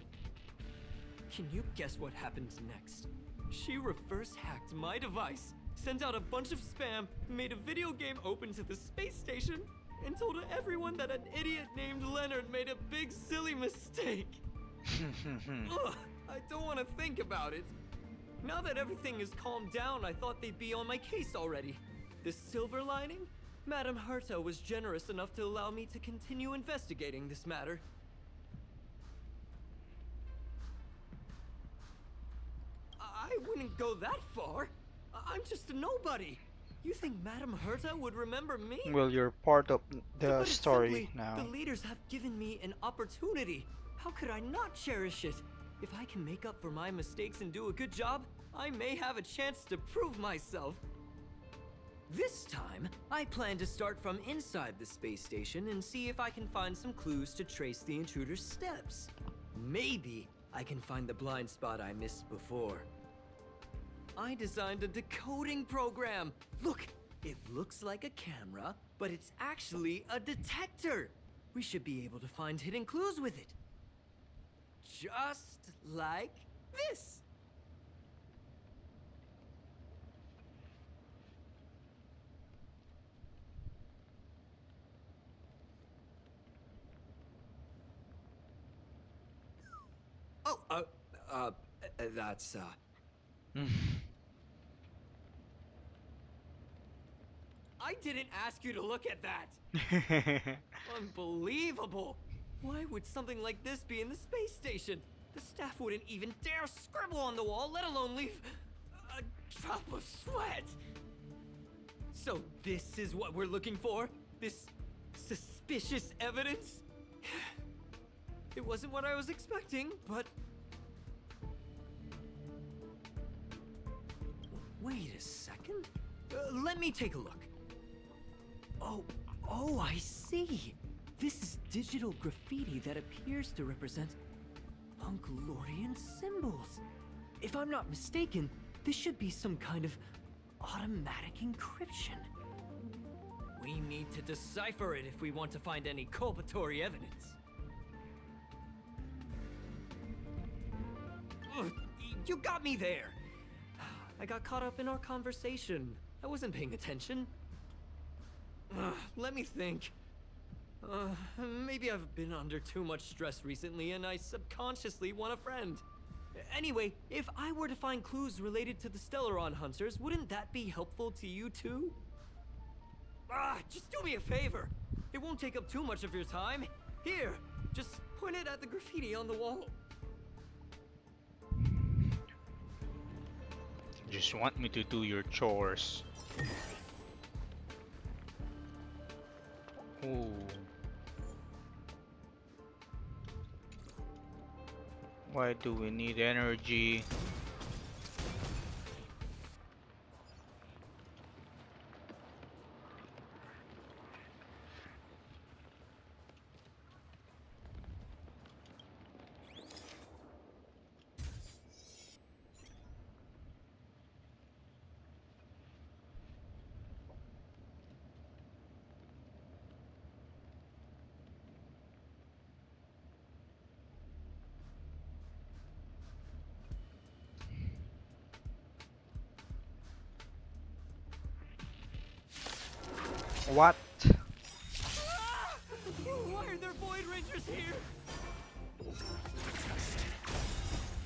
Can you guess what happened next? She reverse hacked my device, sent out a bunch of spam, made a video game open to the space station, and told everyone that an idiot named Leonard made a big silly mistake. Ugh, I don't want to think about it. Now that everything is calmed down, I thought they'd be on my case already. The silver lining? Madame Herta was generous enough to allow me to continue investigating this matter. I wouldn't go that far. I'm just a nobody. You think Madame Herta would remember me? Well, you're part of To the put it story simply, now. the leaders have given me an opportunity. How could I not cherish it? If I can make up for my mistakes and do a good job, I may have a chance to prove myself. This time, I plan to start from inside the space station and see if I can find some clues to trace the intruder's steps. Maybe I can find the blind spot I missed before. I designed a decoding program. Look, it looks like a camera, but it's actually a detector. We should be able to find hidden clues with it. Just like this. Oh, that's, I didn't ask you to look at that! Unbelievable! Why would something like this be in the space station? The staff wouldn't even dare scribble on the wall, let alone leave a drop of sweat! So this is what we're looking for? This suspicious evidence? It wasn't what I was expecting, but... Wait a second. Let me take a look. Oh, I see. This is digital graffiti that appears to represent Punklorian symbols. If I'm not mistaken, this should be some kind of automatic encryption. We need to decipher it if we want to find any culpatory evidence. Ugh, you got me there. I got caught up in our conversation. I wasn't paying attention. Let me think. Maybe I've been under too much stress recently and I subconsciously want a friend. Anyway, if I were to find clues related to the Stellaron Hunters, wouldn't that be helpful to you too? Just do me a favor. It won't take up too much of your time. Here, just point it at the graffiti on the wall. Just want me to do your chores. Ooh. Why do we need energy? What? Why are there Void Rangers here?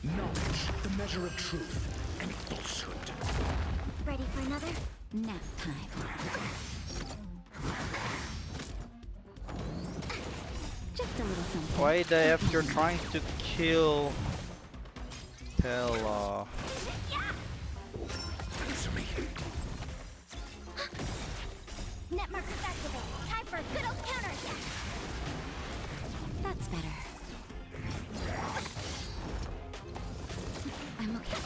Knowledge, the measure of truth, and falsehood. Ready for another? Nap time. Just a little something. Why the F you're trying to kill Tella? Answer me. Net markers activate. Time for a good old counter attack. That's better. I'm okay.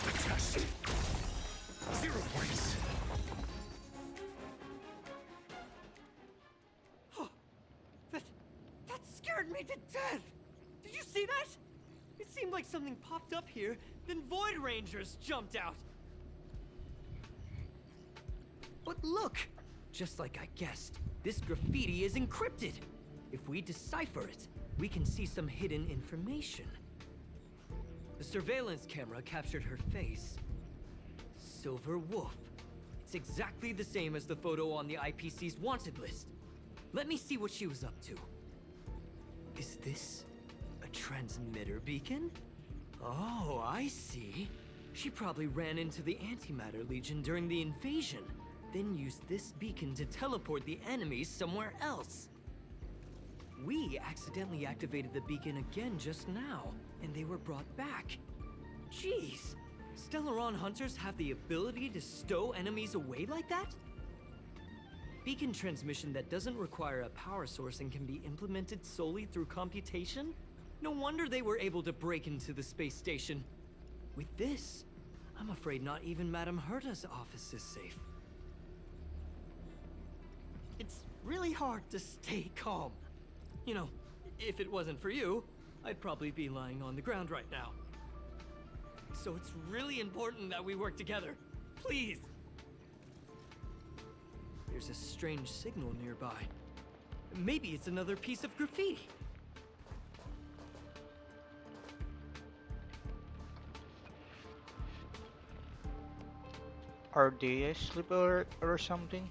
The test. 0 points. That scared me to death! Did you see that? It seemed like something popped up here, then Void Rangers jumped out. But look! Just like I guessed, this graffiti is encrypted. If we decipher it, we can see some hidden information. The surveillance camera captured her face. Silver Wolf. It's exactly the same as the photo on the IPC's wanted list. Let me see what she was up to. Is this a transmitter beacon? Oh, I see. She probably ran into the Antimatter Legion during the invasion, then used this beacon to teleport the enemies somewhere else. We accidentally activated the beacon again just now, and they were brought back. Jeez, Stellaron hunters have the ability to stow enemies away like that? Beacon transmission that doesn't require a power source and can be implemented solely through computation? No wonder they were able to break into the space station. With this, I'm afraid not even Madame Herta's office is safe. It's really hard to stay calm. You know, if it wasn't for you, I'd probably be lying on the ground right now. So it's really important that we work together. Please! There's a strange signal nearby. Maybe it's another piece of graffiti. Are they asleep or something?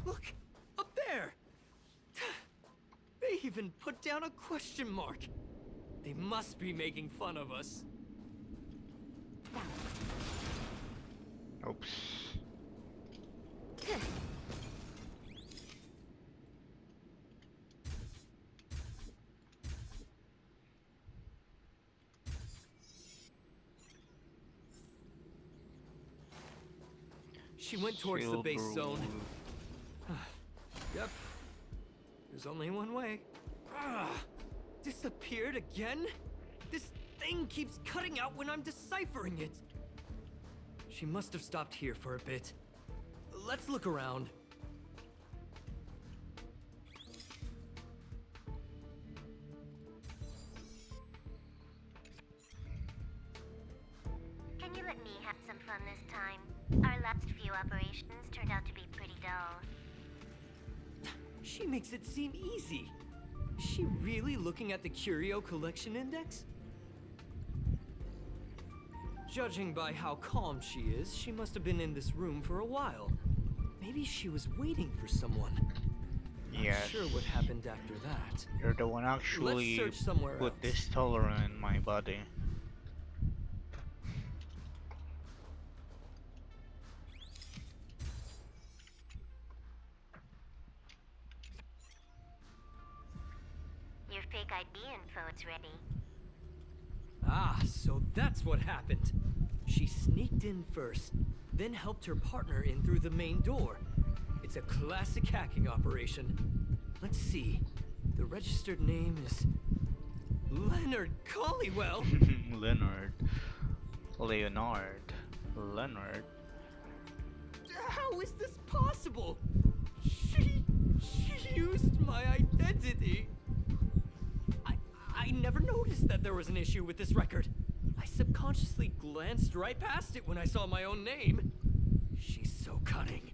Look! Up there! They even put down a question mark. They must be making fun of us. Oops. She went towards the base Silver zone. Wolf. Yep. There's only one way. Disappeared again? This thing keeps cutting out when I'm deciphering it. She must have stopped here for a bit. Let's look around. Can you let me have some fun this time? Our last few operations turned out to be pretty dull. She makes it seem easy. Is she really looking at the Curio Collection Index? Judging by how calm she is, she must have been in this room for a while. Maybe she was waiting for someone. Not Yes. sure what happened after that. You're the one actually Let's search somewhere put else. this tolerant in my body. Your fake ID info is ready. Ah, so that's what happened. She sneaked in first, then helped her partner in through the main door. It's a classic hacking operation. Let's see. The registered name is Leonard Collywell. Leonard. How is this possible? She used my identity. I never noticed that there was an issue with this record. I subconsciously glanced right past it when I saw my own name. She's so cunning.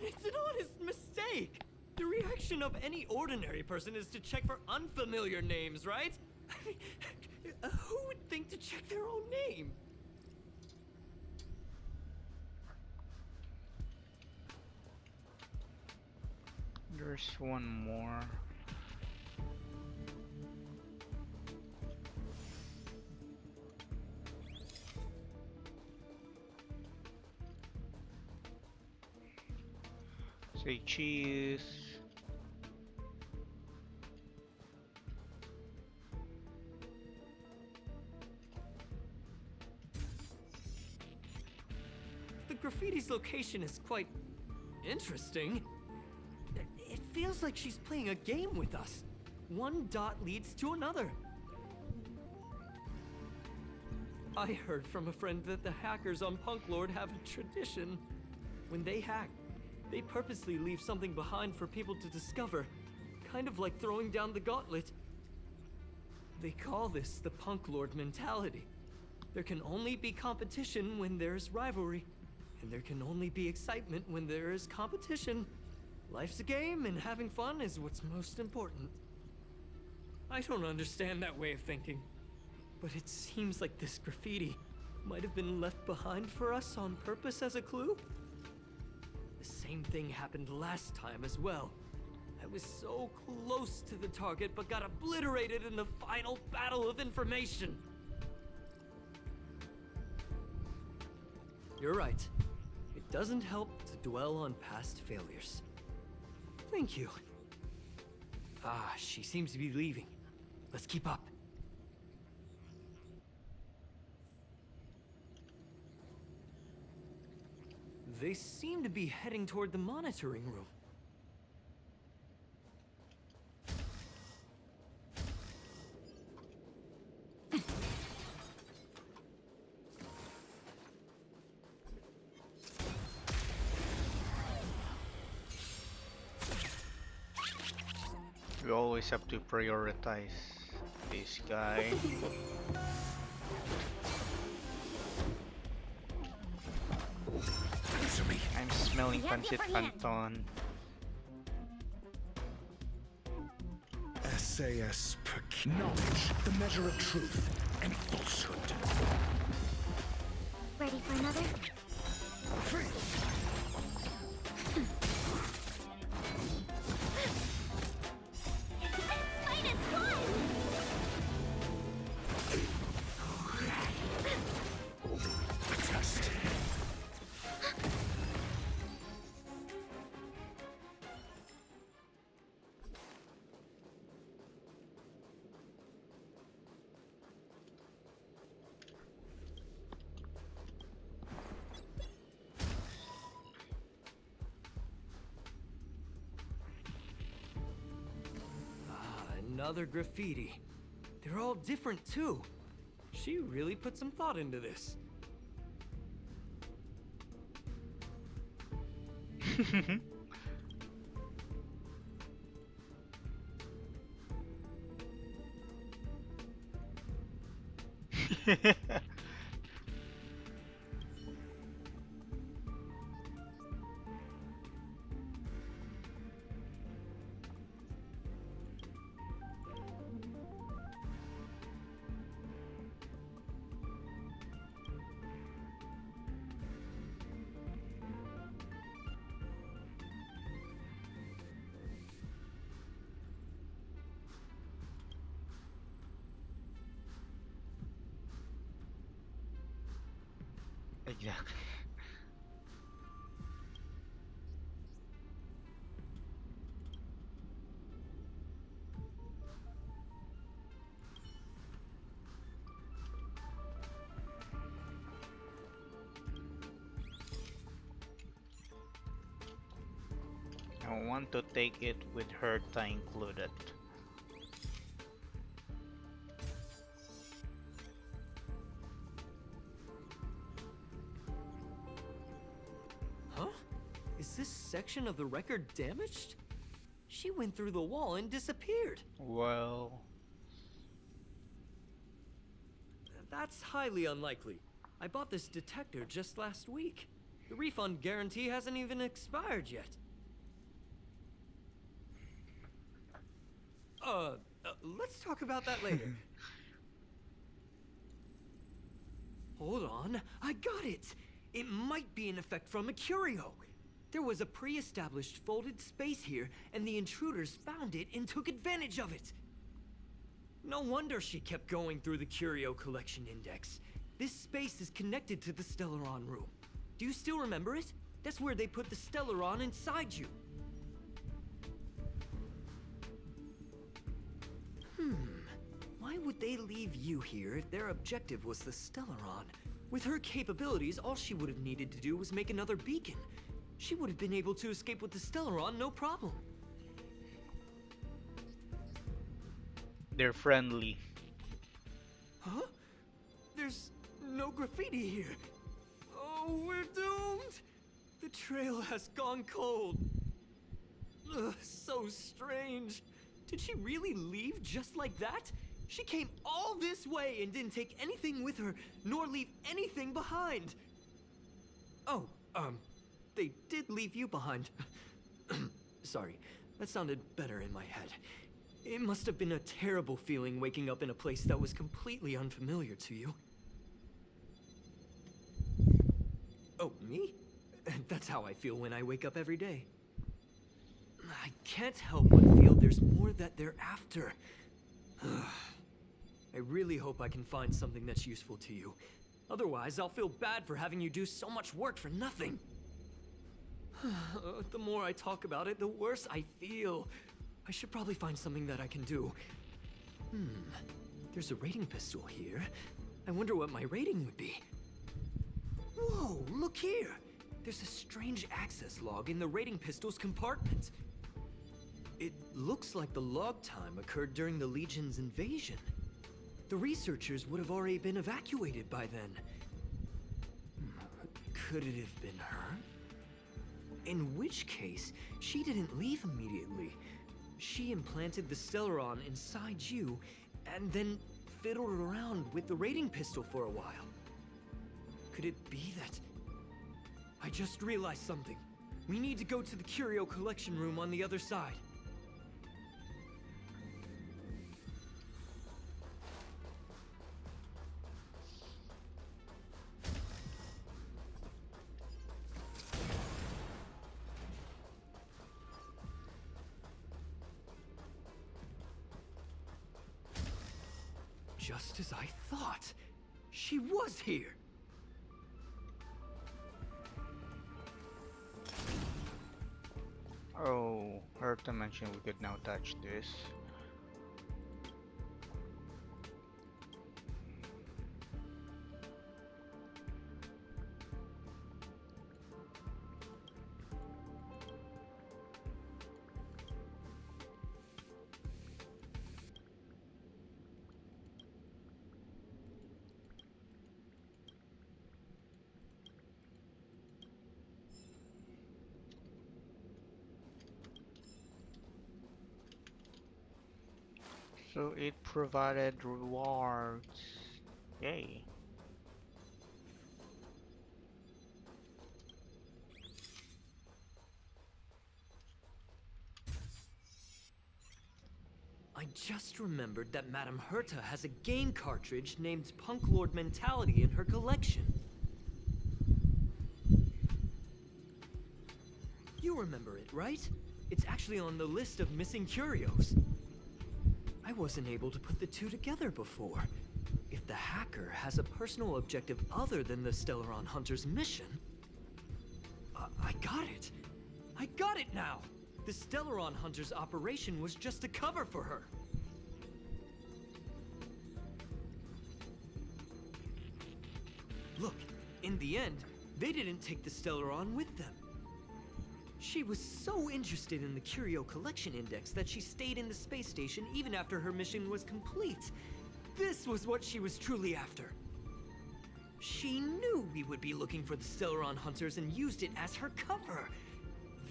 It's an honest mistake. The reaction of any ordinary person is to check for unfamiliar names, right? Who would think to check their own name? There's one more. Say cheese. The graffiti's location is quite interesting. It feels like she's playing a game with us. One dot leads to another. I heard from a friend that the hackers on Punk Lord have a tradition. When they hack, they purposely leave something behind for people to discover, kind of like throwing down the gauntlet. They call this the Punk Lord mentality. There can only be competition when there's rivalry, and there can only be excitement when there is competition. Life's a game, and having fun is what's most important. I don't understand that way of thinking, but it seems like this graffiti might have been left behind for us on purpose as a clue. The same thing happened last time as well. I was so close to the target, but got obliterated in the final battle of information. You're right. It doesn't help to dwell on past failures. Thank you. Ah, she seems to be leaving. Let's keep up. They seem to be heading toward the monitoring room. We always have to prioritize this guy. Answer me. I'm smelling We have the pancit upper hand. canton. SAS per knowledge, the measure of truth and falsehood. Ready for another? Fight as one! Test. Another graffiti. They're all different too. She really put some thought into this. Exactly. I want to take it with Herta included. Huh? Is this section of the record damaged? She went through the wall and disappeared. Well, That's highly unlikely. I bought this detector just last week. The refund guarantee hasn't even expired yet. Let's talk about that later. Hold on, I got it! It might be an effect from a curio. There was a pre-established folded space here, and the intruders found it and took advantage of it. No wonder she kept going through the Curio Collection Index. This space is connected to the Stellaron room. Do you still remember it? That's where they put the Stellaron inside you. Why would they leave you here if their objective was the Stellaron? With her capabilities, all she would have needed to do was make another beacon. She would have been able to escape with the Stellaron, no problem. They're friendly. Huh? There's no graffiti here. Oh, we're doomed! The trail has gone cold. Ugh, so strange. Did she really leave just like that? She came all this way and didn't take anything with her, nor leave anything behind. Oh, they did leave you behind. Sorry, that sounded better in my head. It must have been a terrible feeling waking up in a place that was completely unfamiliar to you. Oh, me? That's how I feel when I wake up every day. I can't help but feel there's more that they're after. I really hope I can find something that's useful to you. Otherwise, I'll feel bad for having you do so much work for nothing. The more I talk about it, the worse I feel. I should probably find something that I can do. There's a rating pistol here. I wonder what my rating would be. Whoa, look here! There's a strange access log in the rating pistol's compartment. It looks like the log time occurred during the Legion's invasion. The researchers would have already been evacuated by then. Could it have been her? In which case, she didn't leave immediately. She implanted the Stellaron inside you, and then fiddled around with the rating pistol for a while. Could it be that... I just realized something. We need to go to the Curio Collection Room on the other side. Just as I thought. She was here. Oh, Herta mentioned we could now touch this. So it provided rewards. Yay. I just remembered that Madame Herta has a game cartridge named Punk Lord Mentality in her collection. You remember it, right? It's actually on the list of missing curios. I wasn't able to put the two together before. If the hacker has a personal objective other than the Stellaron Hunter's mission... I got it! I got it now! The Stellaron Hunter's operation was just a cover for her. Look, in the end, they didn't take the Stellaron with them. She was so interested in the Curio Collection Index that she stayed in the space station even after her mission was complete. This was what she was truly after. She knew we would be looking for the Stellaron Hunters and used it as her cover.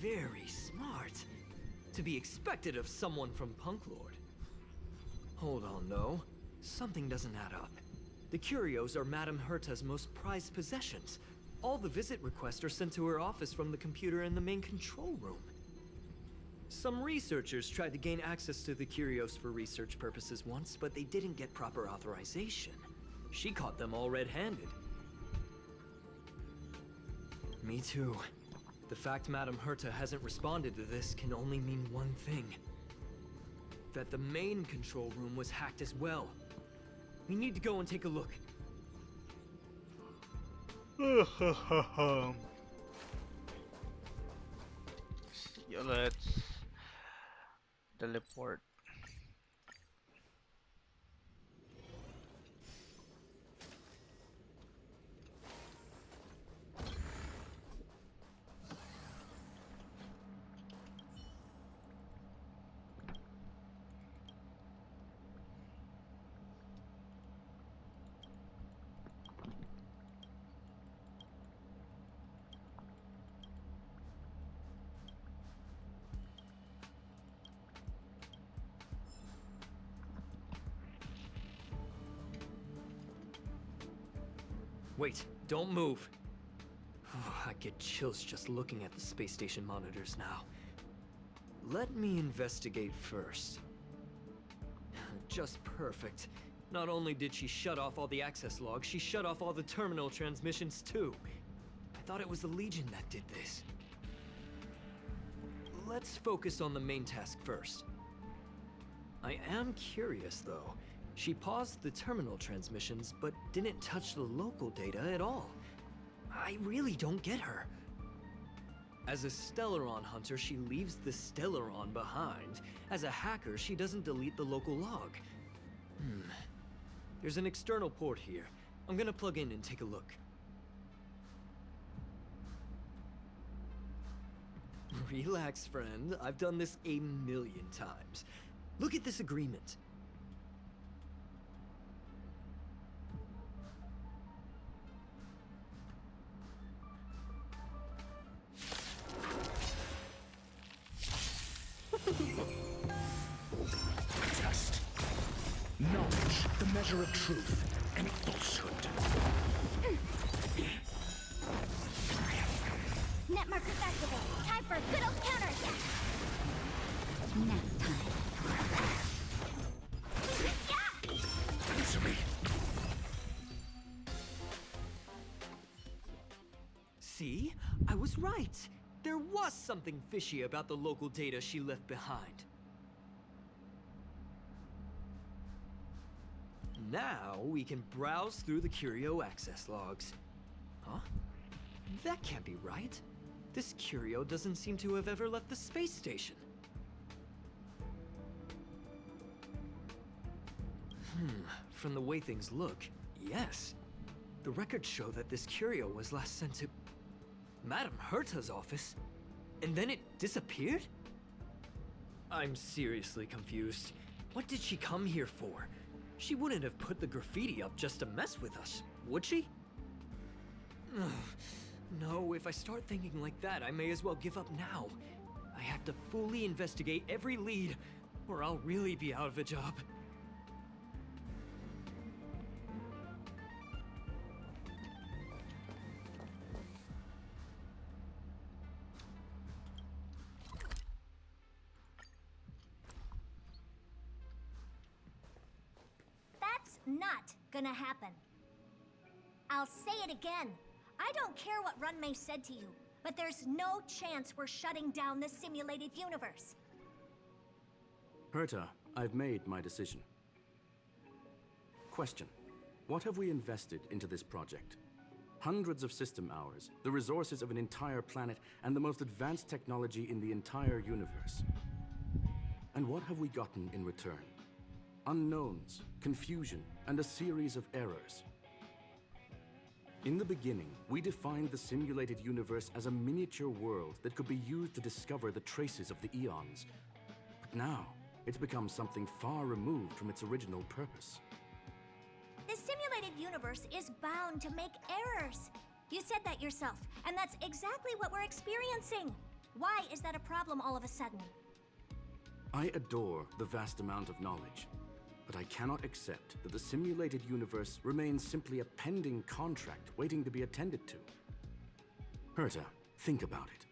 Very smart. To be expected of someone from Punk Lord. Hold on, though. Something doesn't add up. The curios are Madame Herta's most prized possessions. All the visit requests are sent to her office from the computer in the main control room. Some researchers tried to gain access to the curios for research purposes once, but they didn't get proper authorization. She caught them all red-handed. Me too. The fact Madame Herta hasn't responded to this can only mean one thing. That the main control room was hacked as well. We need to go and take a look. Yeah, let's teleport. Wait, don't move. I get chills just looking at the space station monitors now. Let me investigate first. Just perfect. Not only did she shut off all the access logs, she shut off all the terminal transmissions too. I thought it was the Legion that did this. Let's focus on the main task first. I am curious though. She paused the terminal transmissions, but didn't touch the local data at all. I really don't get her. As a Stellaron hunter, she leaves the Stellaron behind. As a hacker, she doesn't delete the local log. There's an external port here. I'm gonna plug in and take a look. Relax, friend. I've done this a million times. Look at this agreement. Test. Knowledge, the measure of truth and falsehood. Net markers activated. Time for a good old counterattack. Nap time. Answer me. See? I was right. There was something fishy about the local data she left behind. Now we can browse through the Curio access logs. Huh? That can't be right. This Curio doesn't seem to have ever left the space station. From the way things look, yes. The records show that this Curio was last sent to Madame Herta's office, and then it disappeared? I'm seriously confused. What did she come here for? She wouldn't have put the graffiti up just to mess with us, would she? No, if I start thinking like that, I may as well give up now. I have to fully investigate every lead, or I'll really be out of a job. That's not gonna happen. I'll say it again. I don't care what Runmei said to you, but there's no chance we're shutting down the simulated universe. Herta, I've made my decision. Question. What have we invested into this project? Hundreds of system hours, the resources of an entire planet, and the most advanced technology in the entire universe. And what have we gotten in return? Unknowns, confusion, and a series of errors. In the beginning, we defined the simulated universe as a miniature world that could be used to discover the traces of the eons. But now, it's become something far removed from its original purpose. The simulated universe is bound to make errors. You said that yourself, and that's exactly what we're experiencing. Why is that a problem all of a sudden? I adore the vast amount of knowledge, but I cannot accept that the simulated universe remains simply a pending contract waiting to be attended to. Herta, think about it.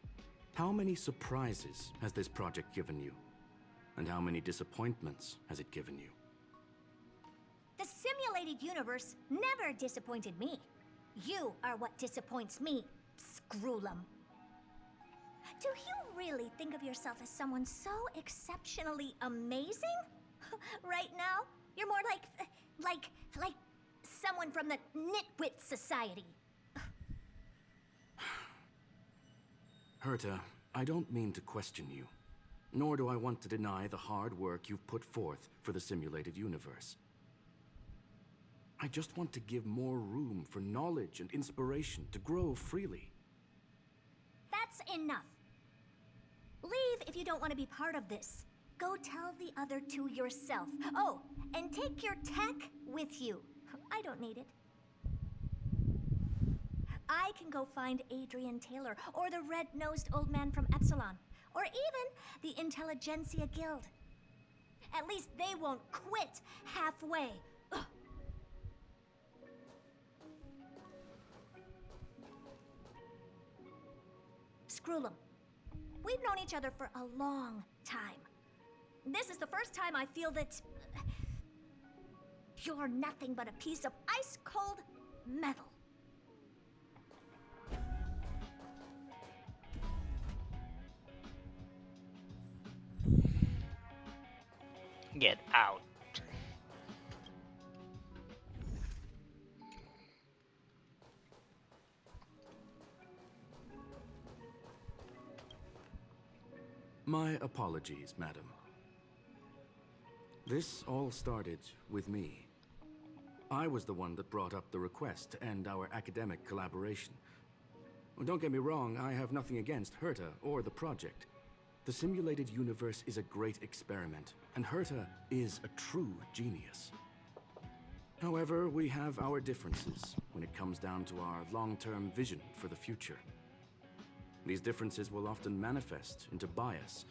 How many surprises has this project given you? And how many disappointments has it given you? The simulated universe never disappointed me. You are what disappoints me, Screwlum. Do you really think of yourself as someone so exceptionally amazing? Right now, you're more like someone from the Nitwit Society. Herta, I don't mean to question you, nor do I want to deny the hard work you've put forth for the simulated universe. I just want to give more room for knowledge and inspiration to grow freely. That's enough. Leave if you don't want to be part of this. Go tell the other two yourself. Oh, and take your tech with you. I don't need it. I can go find Adrian Taylor, or the red-nosed old man from Epsilon, or even the Intelligentsia Guild. At least they won't quit halfway. Ugh. Screw them. We've known each other for a long time. This is the first time I feel that you're nothing but a piece of ice-cold metal. Get out. My apologies, madam. This all started with me. I was the one that brought up the request to end our academic collaboration. Well, don't get me wrong, I have nothing against Herta or the project. The simulated universe is a great experiment, and Herta is a true genius. However, we have our differences when it comes down to our long-term vision for the future. These differences will often manifest into bias,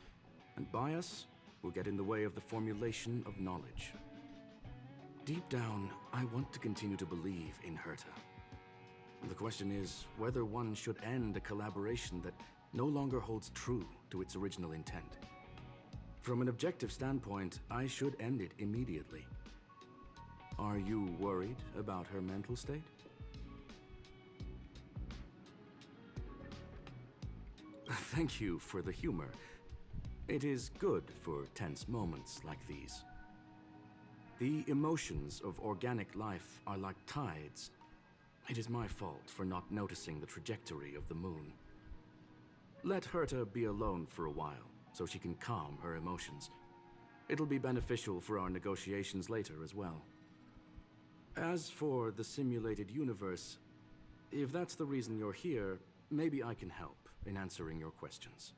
and bias will get in the way of the formulation of knowledge. Deep down, I want to continue to believe in Herta. The question is whether one should end a collaboration that no longer holds true to its original intent. From an objective standpoint, I should end it immediately. Are you worried about her mental state? Thank you for the humor. It is good for tense moments like these. The emotions of organic life are like tides. It is my fault for not noticing the trajectory of the moon. Let Herta be alone for a while, so she can calm her emotions. It'll be beneficial for our negotiations later as well. As for the simulated universe, if that's the reason you're here, maybe I can help in answering your questions.